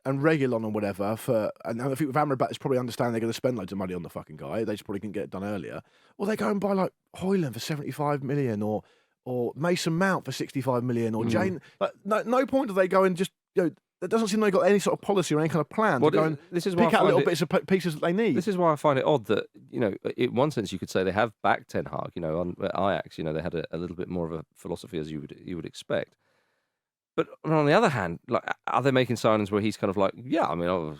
Reguilon or whatever and I think with Amrabat, it's probably understanding they're going to spend loads of money on the fucking guy. They just probably can get it done earlier. Or they go and buy like Højlund for 75 million or Mason Mount for 65 million or Jane. Like, no point do they go and just it doesn't seem they've got any sort of policy or any kind of plan to go and pick out little bits of pieces that they need. This is why I find it odd that, in one sense you could say they have backed Ten Hag, on Ajax, they had a little bit more of a philosophy as you would expect. But on the other hand, like, are they making signings where he's kind of like, I was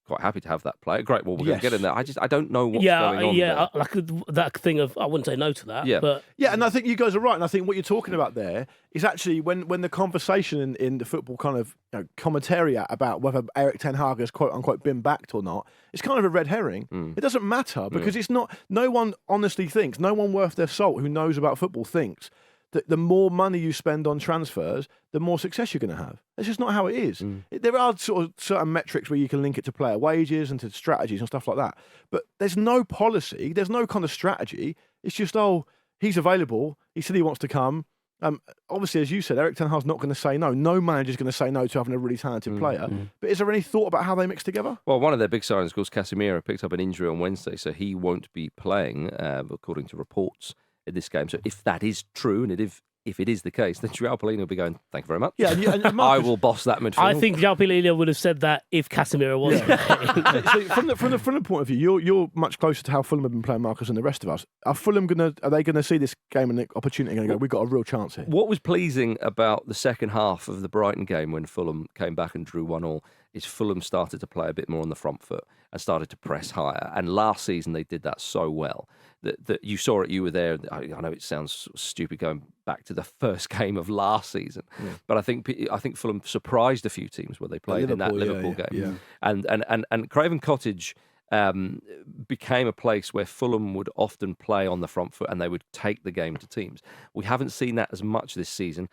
quite happy to have that player. Great, well, we're going to get in there. I don't know what's going on there. Like that thing of, I wouldn't say no to that. Yeah. But... yeah, and I think you guys are right. And I think what you're talking about there is actually when the conversation in the football kind of commentariat about whether Erik Ten Hag has quote unquote been backed or not, it's kind of a red herring. It doesn't matter because it's not. No one honestly thinks. No one worth their salt who knows about football thinks that the more money you spend on transfers, the more success you're going to have. That's just not how it is. There are sort of certain metrics where you can link it to player wages and to strategies and stuff like that. But there's no policy. There's no kind of strategy. It's just, he's available. He said he wants to come. Obviously, as you said, Erik Ten Hag's not going to say no. No manager's going to say no to having a really talented player. But is there any thought about how they mix together? Well, one of their big signings, of course, Casemiro, picked up an injury on Wednesday, so he won't be playing, according to reports, in this game. So if that is true, and if it is the case, then João Palhinha will be going, thank you very much. Yeah, and Marcus, I will boss that midfield. I think João Palhinha would have said that if Casemiro was. So from the point of view, you're much closer to how Fulham have been playing, Marcus, than the rest of us. Are they going to see this game and the opportunity and go, we've got a real chance here? What was pleasing about the second half of the Brighton game when Fulham came back and drew 1-1 is Fulham started to play a bit more on the front foot and started to press higher. And last season they did that so well that you saw it. You were there. I know it sounds stupid going back to the first game of last season, but I think Fulham surprised a few teams where they played in that Liverpool game. Yeah. And Craven Cottage became a place where Fulham would often play on the front foot and they would take the game to teams. We haven't seen that as much this season.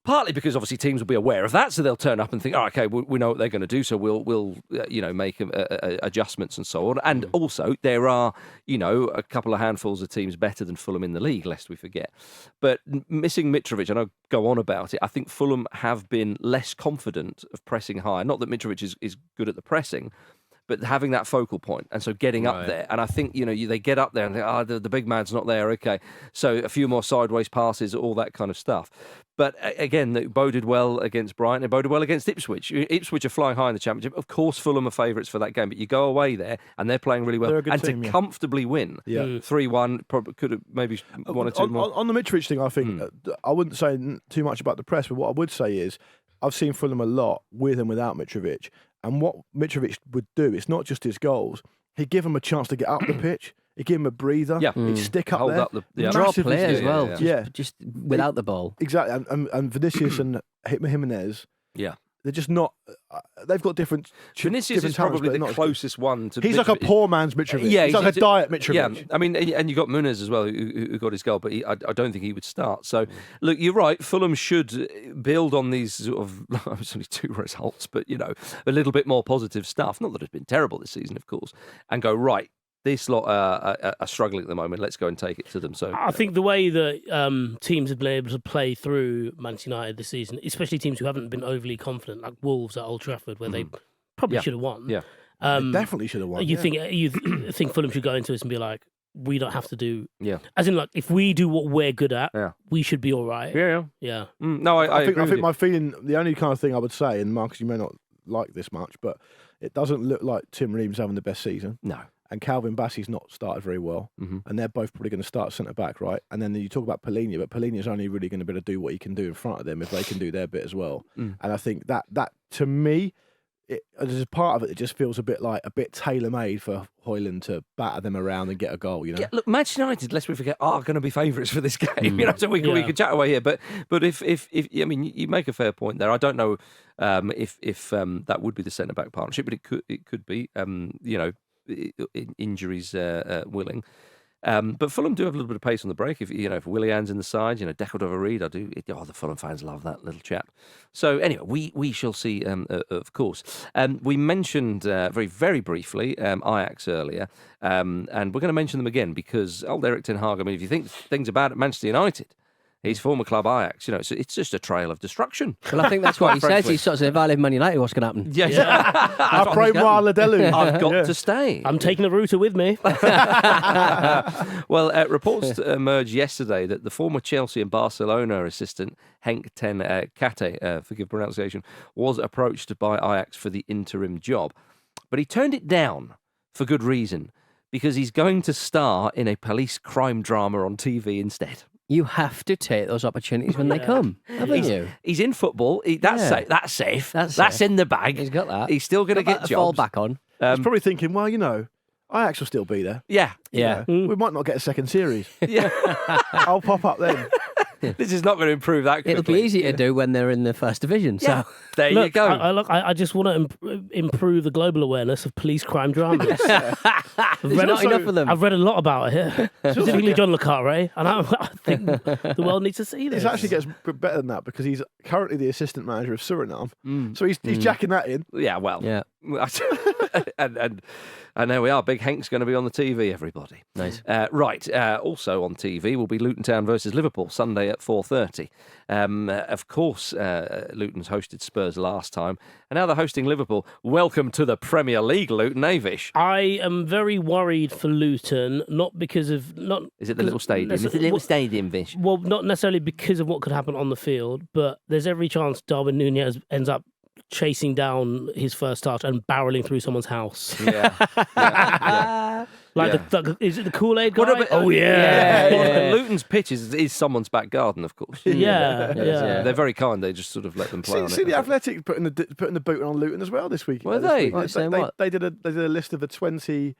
Partly because obviously teams will be aware of that, so they'll turn up and think, "Oh, okay, we know what they're going to do, so we'll make adjustments and so on." And also there are a couple of handfuls of teams better than Fulham in the league, lest we forget. But missing Mitrovic, and I'll go on about it. I think Fulham have been less confident of pressing high. Not that Mitrovic is good at the pressing, but having that focal point, and so getting up there. And I think, they get up there and think, the big man's not there, okay. So a few more sideways passes, all that kind of stuff. But again, it boded well against Brighton, it boded well against Ipswich. Ipswich are flying high in the Championship. Of course, Fulham are favourites for that game, but you go away there and they're playing really well. They're a good and team, to comfortably win 3-1, probably could have maybe one or two more. On the Mitrovic thing, I think I wouldn't say too much about the press, but what I would say is I've seen Fulham a lot with and without Mitrovic. And what Mitrovic would do, it's not just his goals. He'd give him a chance to get up the pitch. He'd give him a breather. Yeah. He'd stick up Hold there. up the Draw play as well. Yeah. Just without the ball. Exactly. And Vinicius and Jimenez, they're just not. They've got different. Vinicius different is probably talents, the closest one to. He's like a poor man's Mitrovic. Yeah, he's like a diet Mitrovic. Yeah, I mean, and you got Nunez as well, who got his goal, but I don't think he would start. So, look, you're right. Fulham should build on these sort of. It's only 2 results, but a little bit more positive stuff. Not that it's been terrible this season, of course, and go right. This lot are struggling at the moment. Let's go and take it to them. So I think the way that teams have been able to play through Manchester United this season, especially teams who haven't been overly confident, like Wolves at Old Trafford, where they probably should have won. Yeah, they definitely should have won. You think Fulham should go into this and be like, we don't have to do. Yeah. As in, like, if we do what we're good at, Yeah. we should be all right. Yeah. Yeah. No, I I agree with think you. my feeling, the only kind of thing I would say, and Marcus, you may not like this much, but it doesn't look like Tim Ream's having the best season. No. And Calvin Bassey's not started very well. Mhm. And they're both probably going to start centre back, right? And then you talk about Polina, but Polina's only really going to be able to do what he can do in front of them if they can do their bit as well. Mm. And I think that to me, there's a part of it that just feels a bit tailor made for Højlund to batter them around and get a goal. You know, Yeah, look, Manchester United, lest we forget, are going to be favourites for this game. You know, so we can chat away here. But if I mean, you make a fair point there. I don't know if that would be the centre back partnership, but it could be. You know, injuries willing. But Fulham do have a little bit of pace on the break. If Willian's in the side, Declan over Reid, the Fulham fans love that little chap. So anyway, we shall see, of course. We mentioned very, very briefly Ajax earlier, and we're going to mention them again because old Erik ten Hag, I mean, if you think things about Manchester United, his former club Ajax, so it's just a trail of destruction. Well, I think that's what he says. frankly. He sort of says, if I live Man United, what's going to happen? I pray Ladelu. I've got to stay. I'm taking the router with me. Well, reports emerged yesterday that the former Chelsea and Barcelona assistant Henk ten Kate, forgive pronunciation, was approached by Ajax for the interim job. But he turned it down for good reason, because he's going to star in a police crime drama on TV instead. You have to take those opportunities when they come, haven't you? He's in football. That's safe. That's safe. In the bag. He's got that. He's still going to get to fall jobs. back on. He's probably thinking, well, Ajax will still be there. Yeah. Yeah. We might not get a second series. Yeah. I'll pop up then. This is not going to improve that quickly. It'll be easy to do when they're in the first division. Yeah. So There you go. I just want to improve the global awareness of police crime dramas. there's not enough of them. I've read a lot about it, specifically John Le Carre, and I think the world needs to see this. It actually gets better than that because he's currently the assistant manager of Suriname. So he's jacking that in. Yeah, well. Yeah. and there we are. Big Hank's going to be on the TV, everybody. Nice. Right. Also on TV will be Luton Town versus Liverpool, Sunday at 4:30. Of course, Luton's hosted Spurs last time, and now they're hosting Liverpool. Welcome to the Premier League, Luton, Vish. I am very worried for Luton, not because of Is it the little stadium? Is it the little stadium, Vish? Well, not necessarily because of what could happen on the field, but there's every chance Darwin Nunez ends up chasing down his first touch and barreling through someone's house. Yeah. Is it the Kool-Aid guy? What about- Oh, yeah. Well, Luton's pitch is someone's back garden, of course. Yeah. They're very kind. They just sort of let them play on See it. the Athletic putting the boot on Luton as well this week. Were this they? week. Right, saying what? They did a list of the 20.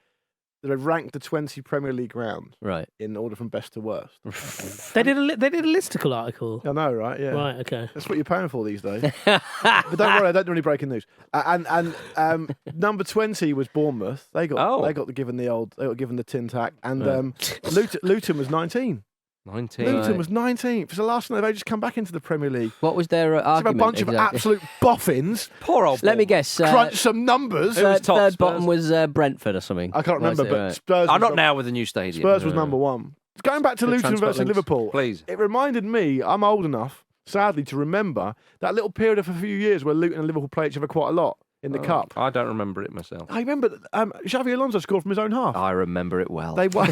They ranked the 20 Premier League grounds Right. in order from best to worst. They did a listicle article. I know, right? Yeah. Right, okay. That's what you're paying for these days. But don't worry, I don't do any breaking news. And number 20 was Bournemouth. They got given the tin tack, and Luton was 19. 19. Luton was 19. For the last time they've just come back into the Premier League. What was their It's argument? a bunch of exactly? absolute boffins. Poor old Let me Bournemouth. guess. Crunch some numbers. was top? Third Spurs? bottom was Brentford or something. I can't remember, Was it? but Right. Spurs. I'm was not now with the new stadium. Spurs was number one. Going back to The Luton transport versus links. Liverpool, Please. it reminded me, I'm old enough, sadly, to remember that little period of a few years where Luton and Liverpool played each other quite a lot in the Cup. I don't remember it myself. I remember Xavi Alonso scored from his own half. I remember it well. They won. Oh,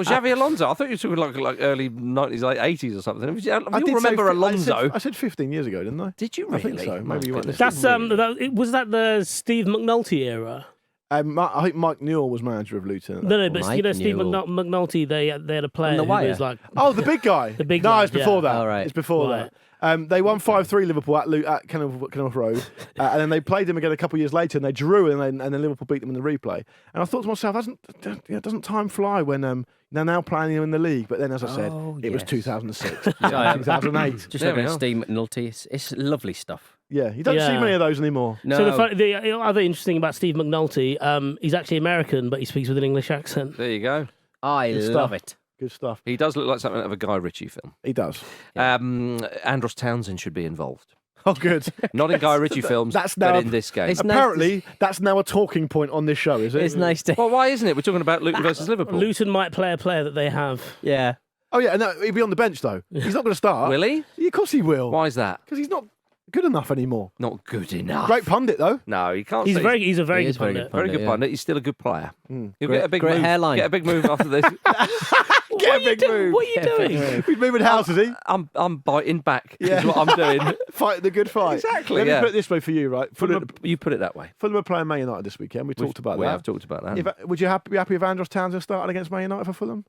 Xavi Alonso. I thought you were talking like early 90s, late 80s or something. You I did remember say, Alonso. I said 15 years ago, didn't I? Did you I really? think so. Maybe you weren't goodness. listening. That's was that the Steve McNulty era? I think Mike Newell was manager of Luton. at that No, point. but Mike Steve Newell. McNulty, they had a player the who Wire? was like, Oh, the big guy. The big no, guy, it's before yeah. that. Oh, right. It's before Right. that. They won 5-3 Liverpool at Kenilworth Road, and then they played them again a couple of years later, and they drew, and then Liverpool beat them in the replay. And I thought to myself, doesn't time fly when they're now playing in the league? But then, as I said, Oh, it was yes. 2006, Yeah. 2008. Just There looking we at are. Steve McNulty. It's lovely stuff. Yeah, you don't see Yeah. many of those anymore. No. So the other interesting about Steve McNulty, he's actually American, but he speaks with an English accent. There you go. I Good love stuff. it. Good stuff. He does look like something out of a Guy Ritchie film. He does. Andros Townsend should be involved. Oh, good. Not in Guy Ritchie films, That's but now in this game. It's nice Apparently, that's now a talking point on this show, is it? It's nice to. Well, why isn't it? We're talking about Luton versus Liverpool. Luton might play a player that they have. Yeah. Oh, yeah, no, he'll be on the bench, though. He's not going to start. Will he? Yeah, of course he will. Why is that? Because he's not good enough anymore. Not good enough. Great pundit though. No, you can't. He's say a very He is good very pundit. good very good yeah. pundit. He's still a good player. He'll Great- get a big great move. hairline. Get a big move after this. Get a big move. What are you doing? He's moving house, is he? I'm biting back. Yeah. Is what I'm doing. Fighting the good fight. Exactly, Let me yeah. put it this way for you, right? You put it that way. Fulham are playing Man United this weekend. We talked about We that. have talked about that. Would you be happy if Andros Townsend started against Man United for Fulham?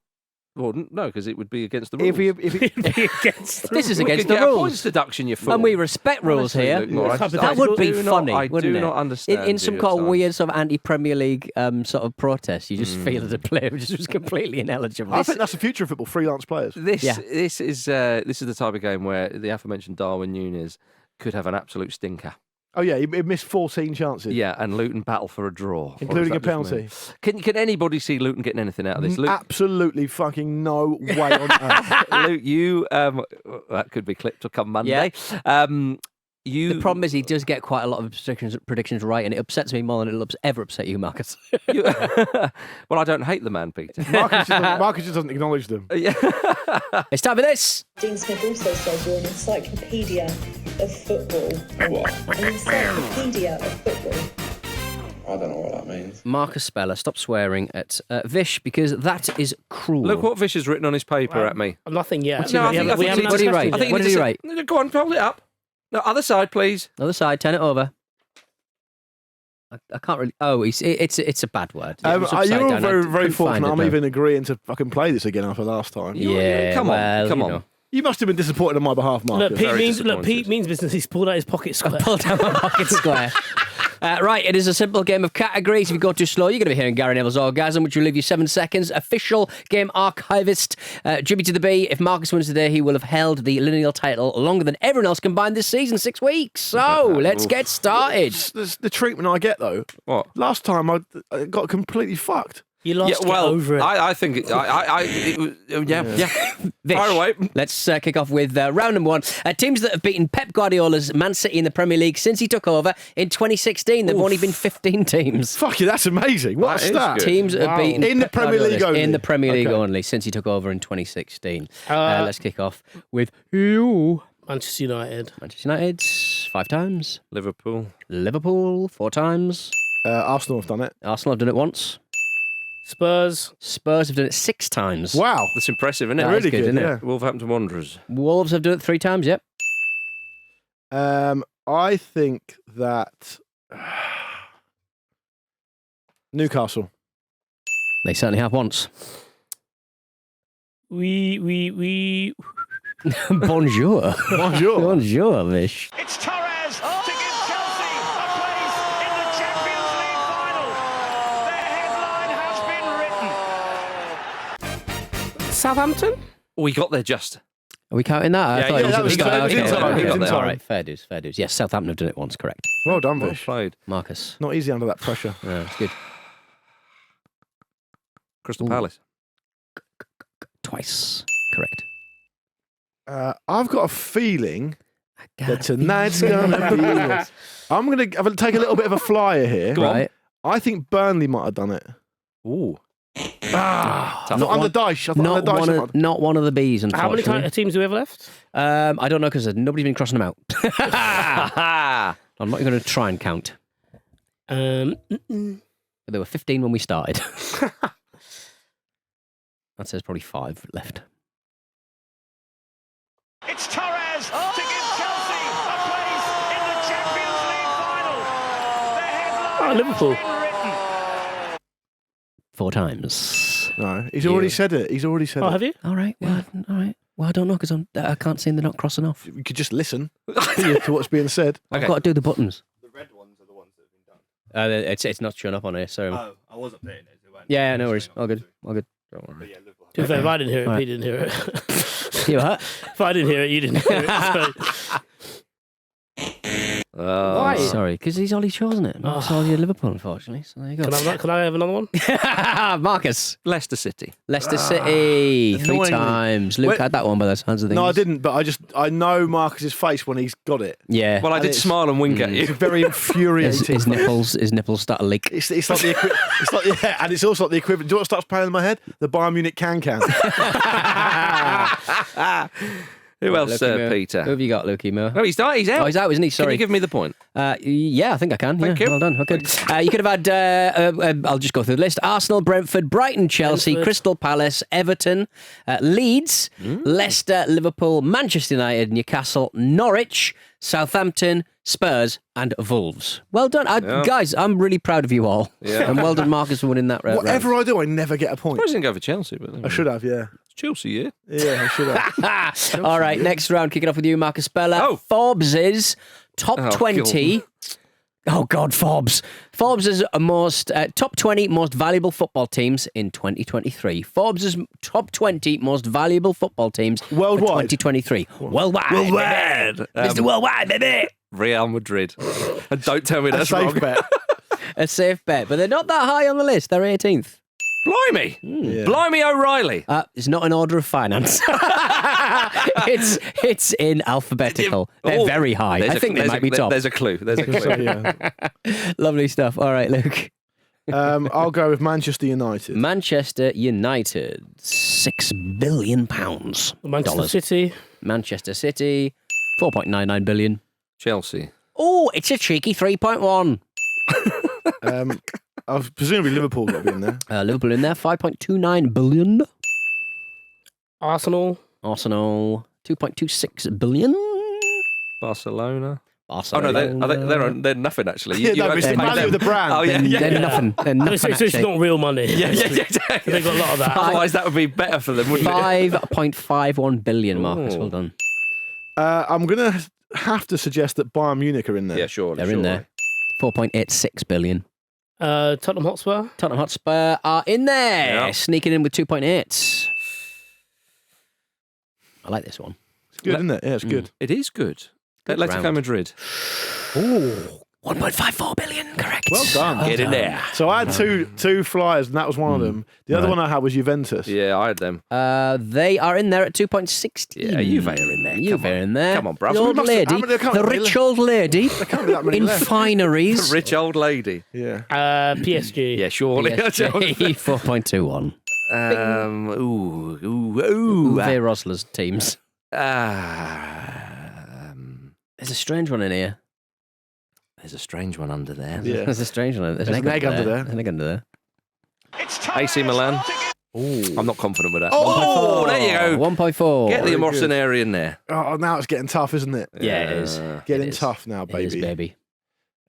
Well, no, because it would be against the rules. This is We against could the get a rules. points deduction, you fool. And we respect rules Honestly, here. Luke Morris, That would be funny, I wouldn't do it? not understand. In some you kind at of times. weird sort of anti-Premier League sort of protest, you just feel that a player just was completely ineligible. I think that's the future of football, freelance players. This Yeah. this is the type of game where the aforementioned Darwin Nunez could have an absolute stinker. Oh, yeah, he missed 14 chances. Yeah, and Luton battle for a draw. Including What a does that penalty. just mean? Can anybody see Luton getting anything out of this? Luke, Absolutely fucking no way on earth. Luke, you that could be clipped to come Monday. You The problem is he does get quite a lot of predictions right, and it upsets me more than it'll ever upset you, Marcus. well, I don't hate the man, Peter. Marcus just doesn't acknowledge them. It's time for this. Dean Smith also says you're an encyclopedia of football. What? An encyclopedia of football. I don't know what that means. Marcus Speller, stop swearing at Vish because that is cruel. Look what Vish has written on his paper at me. Nothing yet. No, I think what did he write? What did he write? Go on, hold it up. No, other side, please. Other side, turn it over. I can't really. Oh, it's a bad word. It was You upside were down. I very, very couldn't find fortunate. it, I'm though. even agreeing to fucking play this again after last time. Yeah, come on, well, come you on. know. You must have been disappointed on my behalf, Marcus. Very Pete means business. He's pulled out his pocket square. Pulled down my pocket square. Right, it is a simple game of categories. If you go too slow, you're going to be hearing Gary Neville's orgasm, which will leave you 7 seconds. Official game archivist, Jimmy to the B. If Marcus wins today, he will have held the lineal title longer than everyone else combined this season, 6 weeks. So let's get started. The treatment I get, though. What? Last time I got completely fucked. You lost. Get over it. I think it was, yeah. Vish, Fire away. Let's kick off with round number 1. Teams that have beaten Pep Guardiola's Man City in the Premier League since he took over in 2016. There've only been 15 teams. Fuck you, that's amazing. What That a is stat. good. Teams that have beaten In the Pep Premier League Guardiola's only? in the Premier League Okay. only since he took over in 2016. Let's kick off with you. Manchester United. Manchester United 5 times. Liverpool. Liverpool 4 times. Arsenal have done it. Arsenal have done it once. Spurs. Spurs have done it 6 times. Wow. That's impressive, isn't it? That is Really good, good, isn't it? yeah. Wolverhampton Wanderers. Wolves have done it 3 times, yep. I think that Newcastle. They certainly have once. We. Bonjour. Bonjour. Bonjour, Vish. It's Torres to give Chelsea a place in the Champions League final. Their headline has been written. Southampton. We got there just. Are we counting that? I Yeah, thought yeah, it was that at the was start. good. Okay, It was in time. okay. It was in All time. right, fair dues, fair dues. Yes, Southampton have done it once, correct. Well done, Well Vish. played. Marcus. Not easy under that pressure. Yeah, it's good. Crystal Ooh. Palace. Twice. Correct. I've got a feeling that tonight's gonna be. I'm gonna take a little bit of a flyer here. Right. I think Burnley might have done it. Ooh. Not on the dice. I thought on the dice. Not one of the B's, How many unfortunately. teams do we have left? I don't know because nobody's been crossing them out. I'm not going to try and count. Um, But there were 15 when we started. That says probably 5 left. It's Torres to give Chelsea a place in the Champions League final. Their headline Liverpool. has been written. 4 times. No, he's already said it. He's already said Oh, it. have you? All right. Well, all right. Well, I don't know because I can't see they're not crossing off. You could just listen to what's being said. I've got to do the buttons. The red ones are the ones that have been done. It's not showing up on here. So Oh, I was updating it. yeah, no worries. All good. All good. Don't worry. Yeah, Liverpool. To be fair, if I didn't hear it, Right. Pete didn't hear it. You what? If I didn't hear it, you didn't hear it. Why? Sorry, because he's already chosen it. Marcus already had Liverpool, unfortunately. So there you go. Can I have another one? Marcus. Leicester City. Leicester City 3 annoyingly. times. Luke Wait- had that one by the sounds of things. No, I didn't. But I know Marcus's face when he's got it. Yeah. Well, I And did it's- smile and wink at It's you. very infuriating. his nipples start to leak. It's like the it's like yeah, and it's also like the equivalent. Do you know what starts playing in my head? The Bayern Munich can. Who else, Lukey Mo. Peter? Who have you got, Lukey Mo? No, he's out. He's out. Oh, he's out, isn't he? Can Sorry. you give me the point? Yeah, I think I can. Thank yeah, you. Well done. Okay. You could have had, I'll just go through the list. Arsenal, Brentford, Brighton, Chelsea, Brentford. Crystal Palace, Everton, Leeds, Leicester, Liverpool, Manchester United, Newcastle, Norwich, Southampton, Spurs, and Wolves. Well done. Guys, I'm really proud of you all. Yeah. And well done, Marcus, for winning that round. Whatever I do, I never get a point. I didn't go for Chelsea, but I should have, yeah. It's Chelsea, yeah. Yeah, I should have. All right, next round, kicking off with you, Marcus Speller. Oh. Forbes' top Oh, 20. Oh, God, Forbes. Forbes' top 20 most valuable football teams in 2023. Forbes' top 20 most valuable football teams Worldwide? for 2023. Worldwide. Worldwide. Baby. Mr. Worldwide, baby. Real Madrid. And don't tell me A that's safe wrong. bet. A safe bet, but they're not that high on the list. They're 18th. Blimey. Yeah. Blimey O'Reilly. It's not in order of finance. it's in alphabetical. They're Oh, very high. I think they might be top. There's a clue. There's a clue. So, yeah. Lovely stuff. All right, Luke. I'll go with Manchester United. Manchester United, £6 billion. Manchester City. Manchester City, 4.99 billion. Chelsea. Oh, it's a cheeky 3.1. Presumably Liverpool got to be in there. Liverpool in there, 5.29 billion. Arsenal. Arsenal, 2.26 billion. Barcelona. Oh Barcelona. no, they're nothing actually. Yeah, no, it's the value of the brand. Oh yeah, yeah. They're nothing. They're nothing. It's actually. not real money. Yeah. They got a lot of that. Otherwise, that would be better for them, wouldn't it? 5.51 billion, Marcus. Ooh. Well done. I'm going to have to suggest that Bayern Munich are in there. Yeah, sure. They're in there. 4.86 billion. Tottenham Hotspur. Tottenham Hotspur are in there, Yeah. sneaking in with 2.8. I like this one. It's good, isn't it? Yeah, it's good. It is good. Good Atletico round. Madrid. Ooh, 1.54 billion, correct. Well done. Get in there. So I had two flyers, and that was one of them. The other Right. one I had was Juventus. Yeah, I had them. They are in there at 2.16. Yeah, Juve are in there. Juve Come are on. in there. Come on, bruv. The old How lady, many- there can't the be rich many old lady There can't be that many in left. fineries. Rich old lady. Yeah. PSG. Yeah, surely. PSG, 4.21. Ooh. Uwe Rosler's teams. There's a strange one in here. There's a strange one under there. Yeah. There's a strange one. There's There's an egg under there. There's an egg under there. It's AC Milan. Ooh. I'm not confident with that. Oh! 1.4. There you go. 1.4. Get the Very Mercenary in there. Oh, now it's getting tough, isn't it? Yeah, it is. Getting It is. tough now, It is, baby. baby.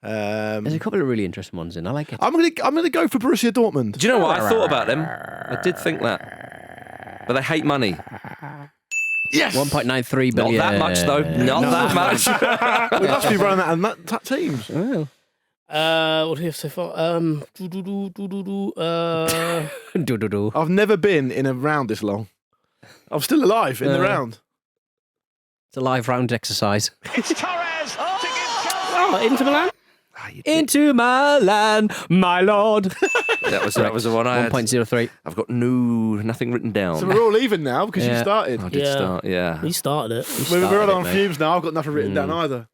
Um, There's a couple of really interesting ones in. I like it. I'm gonna go for Borussia Dortmund. Do you know what? I thought about them. I did think that. But they hate money. Yes. 1.93 Not billion. that much, though. Not that much. We must be running out of that teams. Oh. What do we have so far? Do-do-do. I've never been in a round this long. I'm still alive in the round. It's a live round exercise. It's Torres to give Chelsea. Oh, Inter Milan. Into my land, my lord. That was the one I had. 1.03. I've got nothing written down. So we're all even now because you Yeah. started. I did Yeah. start, yeah. He started it. We're all on mate. fumes now. I've got nothing written down either.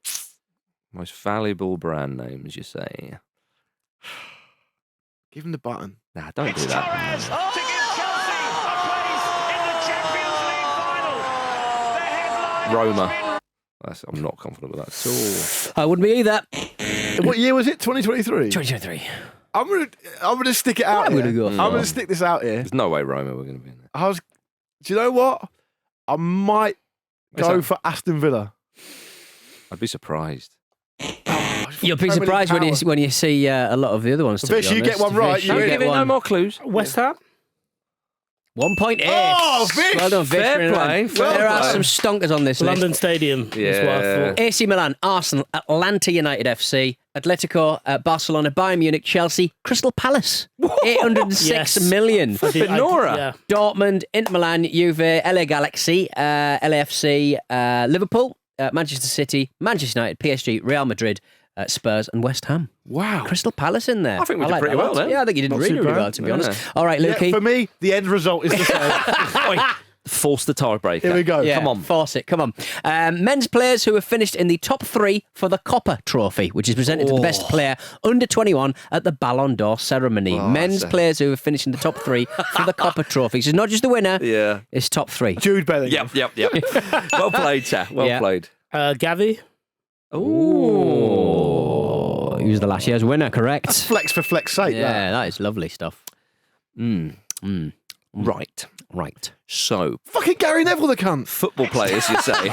Most valuable brand names, you say? Give him the button. Nah, don't It's do Torres that. to give Chelsea a place in the Champions League final. The headline Roma. I'm not confident with that at all. I wouldn't be either. What year was it? 2023. 2023. I'm gonna stick it out. I'm gonna here. go I'm for- gonna stick this out here. There's no way Roma were going to be in there. Do you know what? I might What's go that? for Aston Villa. I'd be surprised. You'll be surprised when you see a lot of the other ones. To Vish, be you get honest. one right, Vish, you you win. get Give it no one. more clues. West Ham. 1.8. Oh, Vish! Well done, Vish. Fair Winning play, that. fair There are play. some stonkers on this London list. Stadium. That's what I Yeah. thought. AC Milan, Arsenal, Atlanta United FC, Atletico, Barcelona, Bayern Munich, Chelsea, Crystal Palace. 806 Yes. million. Flipping Nora. Yeah. Dortmund, Inter Milan, Juve, LA Galaxy, LAFC, Liverpool, Manchester City, Manchester United, PSG, Real Madrid, Spurs, and West Ham. Wow. Crystal Palace in there. I think we did like pretty that well lot. then. Yeah, I think you did Not really, too really bad. well, to be Yeah. honest. All right, Yeah, Lukey. for me, the end result is the same. Oi, Force the tiebreaker. Here we go. Yeah, Come on. force it. Come on. Men's players who have finished in the top 3 for the Copper Trophy, which is presented to the best player under 21 at the Ballon d'Or ceremony. Men's players who have finished in the top 3 for the Copper Trophy. So it's not just the winner. Yeah. It's top 3. Jude Bellingham. Yep. Well played, sir. Well played. Gavi. Ooh. He was the last year's winner, correct? Flex for flex sake. Yeah, that is lovely stuff. Right. So, Fucking Gary Neville, the cunt. football players, you say?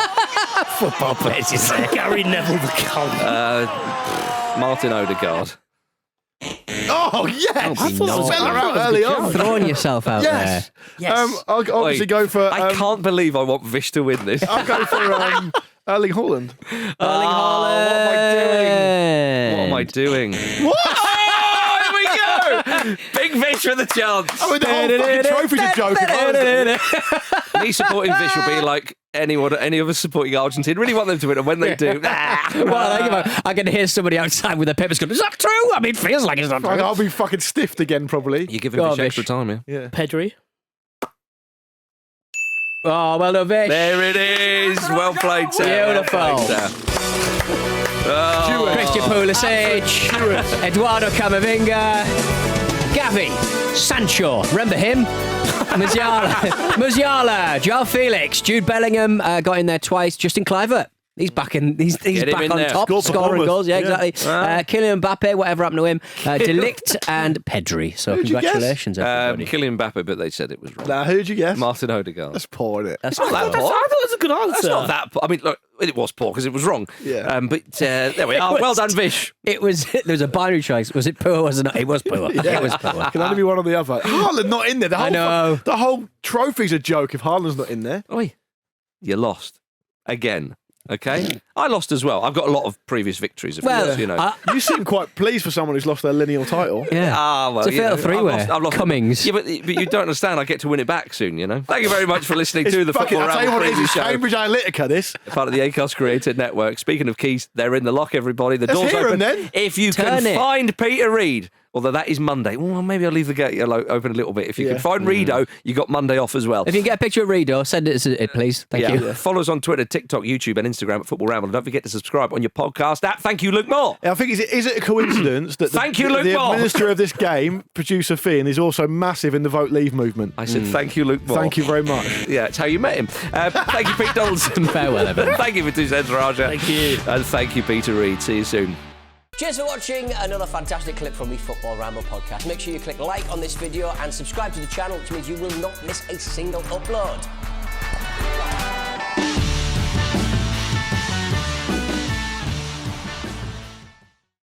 Football players, you say. Gary Neville the cunt. Martin Odegaard. Oh, yes. I thought I that was fell good. out early on. Throwing yourself out Yes. there. I'll obviously Wait, go for... I can't believe I want Vish to win this. I'll go for Erling Haaland. Erling Haaland. What am I doing? What? Oh, here we go! Big Vish for the chance. I mean, the whole fucking trophy's a joke. If I was doing it. Me supporting Vish will be like any of us supporting Argentina. Really want them to win, and when they do, I can hear somebody outside with a papers going, is that true? I mean, it feels like it's not true. I'll be fucking stiffed again, probably. you give him Go on, Vish extra Vish. time, Yeah. Pedri. Oh, well done, Vish. There it is. Well played, sir. Beautiful. Well played, sir. Oh, Christian Pulisic, Eduardo Camavinga, Gavi, Sancho, remember him? Musiala, Joao Felix, Jude Bellingham got in there twice. Justin Kluivert. He's back in. He's Get him back in on there. top, Scored for scoring Bournemouth. goals. Yeah, Yeah. exactly. Kylian Mbappe, whatever happened to him? De Ligt and Pedri. So Who'd you guess? congratulations, everybody. Kylian Mbappe, but they said it was wrong. Now, who'd you guess? Martin Odegaard. That's poor, isn't it? That's not that I poor. thought it was a good answer. That's not that poor. I mean, look, it was poor because it was wrong. Yeah. But there we are. Well done, Vish. It was. There was a binary choice. Was it poor or was it not? It was poor. It was poor. Can only be one or the other. Haaland not in there. The whole I know. The whole trophy's a joke if Haaland's not in there. Oi, you lost again. Okay, I lost as well. I've got a lot of previous victories. Of Well, course, you know. You seem quite pleased for someone who's lost their lineal title. Yeah. Well, It's a you know, fatal three-way. I've lost Cummings. Yeah, but you don't understand. I get to win it back soon. You know. Thank you very much for listening It's to the fucking, Football I'll tell you Ramble what it is. preview It's show. Cambridge Analytica, this. Part of the Acast Creator Network. Speaking of keys, they're in the lock, everybody. The Let's door's hear 'em open. then. If you Turn can it. find Peter Reid, although that is Monday. Well, maybe I'll leave the gate open a little bit. If you Yeah. can find Reido, you got Monday off as well. If you can get a picture of Redo, send it, please. Thank you. Follow us on Twitter, TikTok, YouTube, and Instagram at Football Ramble. And don't forget to subscribe on your podcast app. Thank you, Luke Moore. I think, is it a coincidence that Thank you, Luke the Moore. administrator of this game, producer Finn, is also massive in the Vote Leave movement? I said thank you, Luke Moore. Thank you very much. Yeah, it's how you met him. Thank you, Pete Donaldson. Farewell, everyone. Thank you for 2 cents, Raja. Thank you. And thank you, Peter Reid. See you soon. Cheers for watching another fantastic clip from the Football Ramble podcast. Make sure you click like on this video and subscribe to the channel, which means you will not miss a single upload.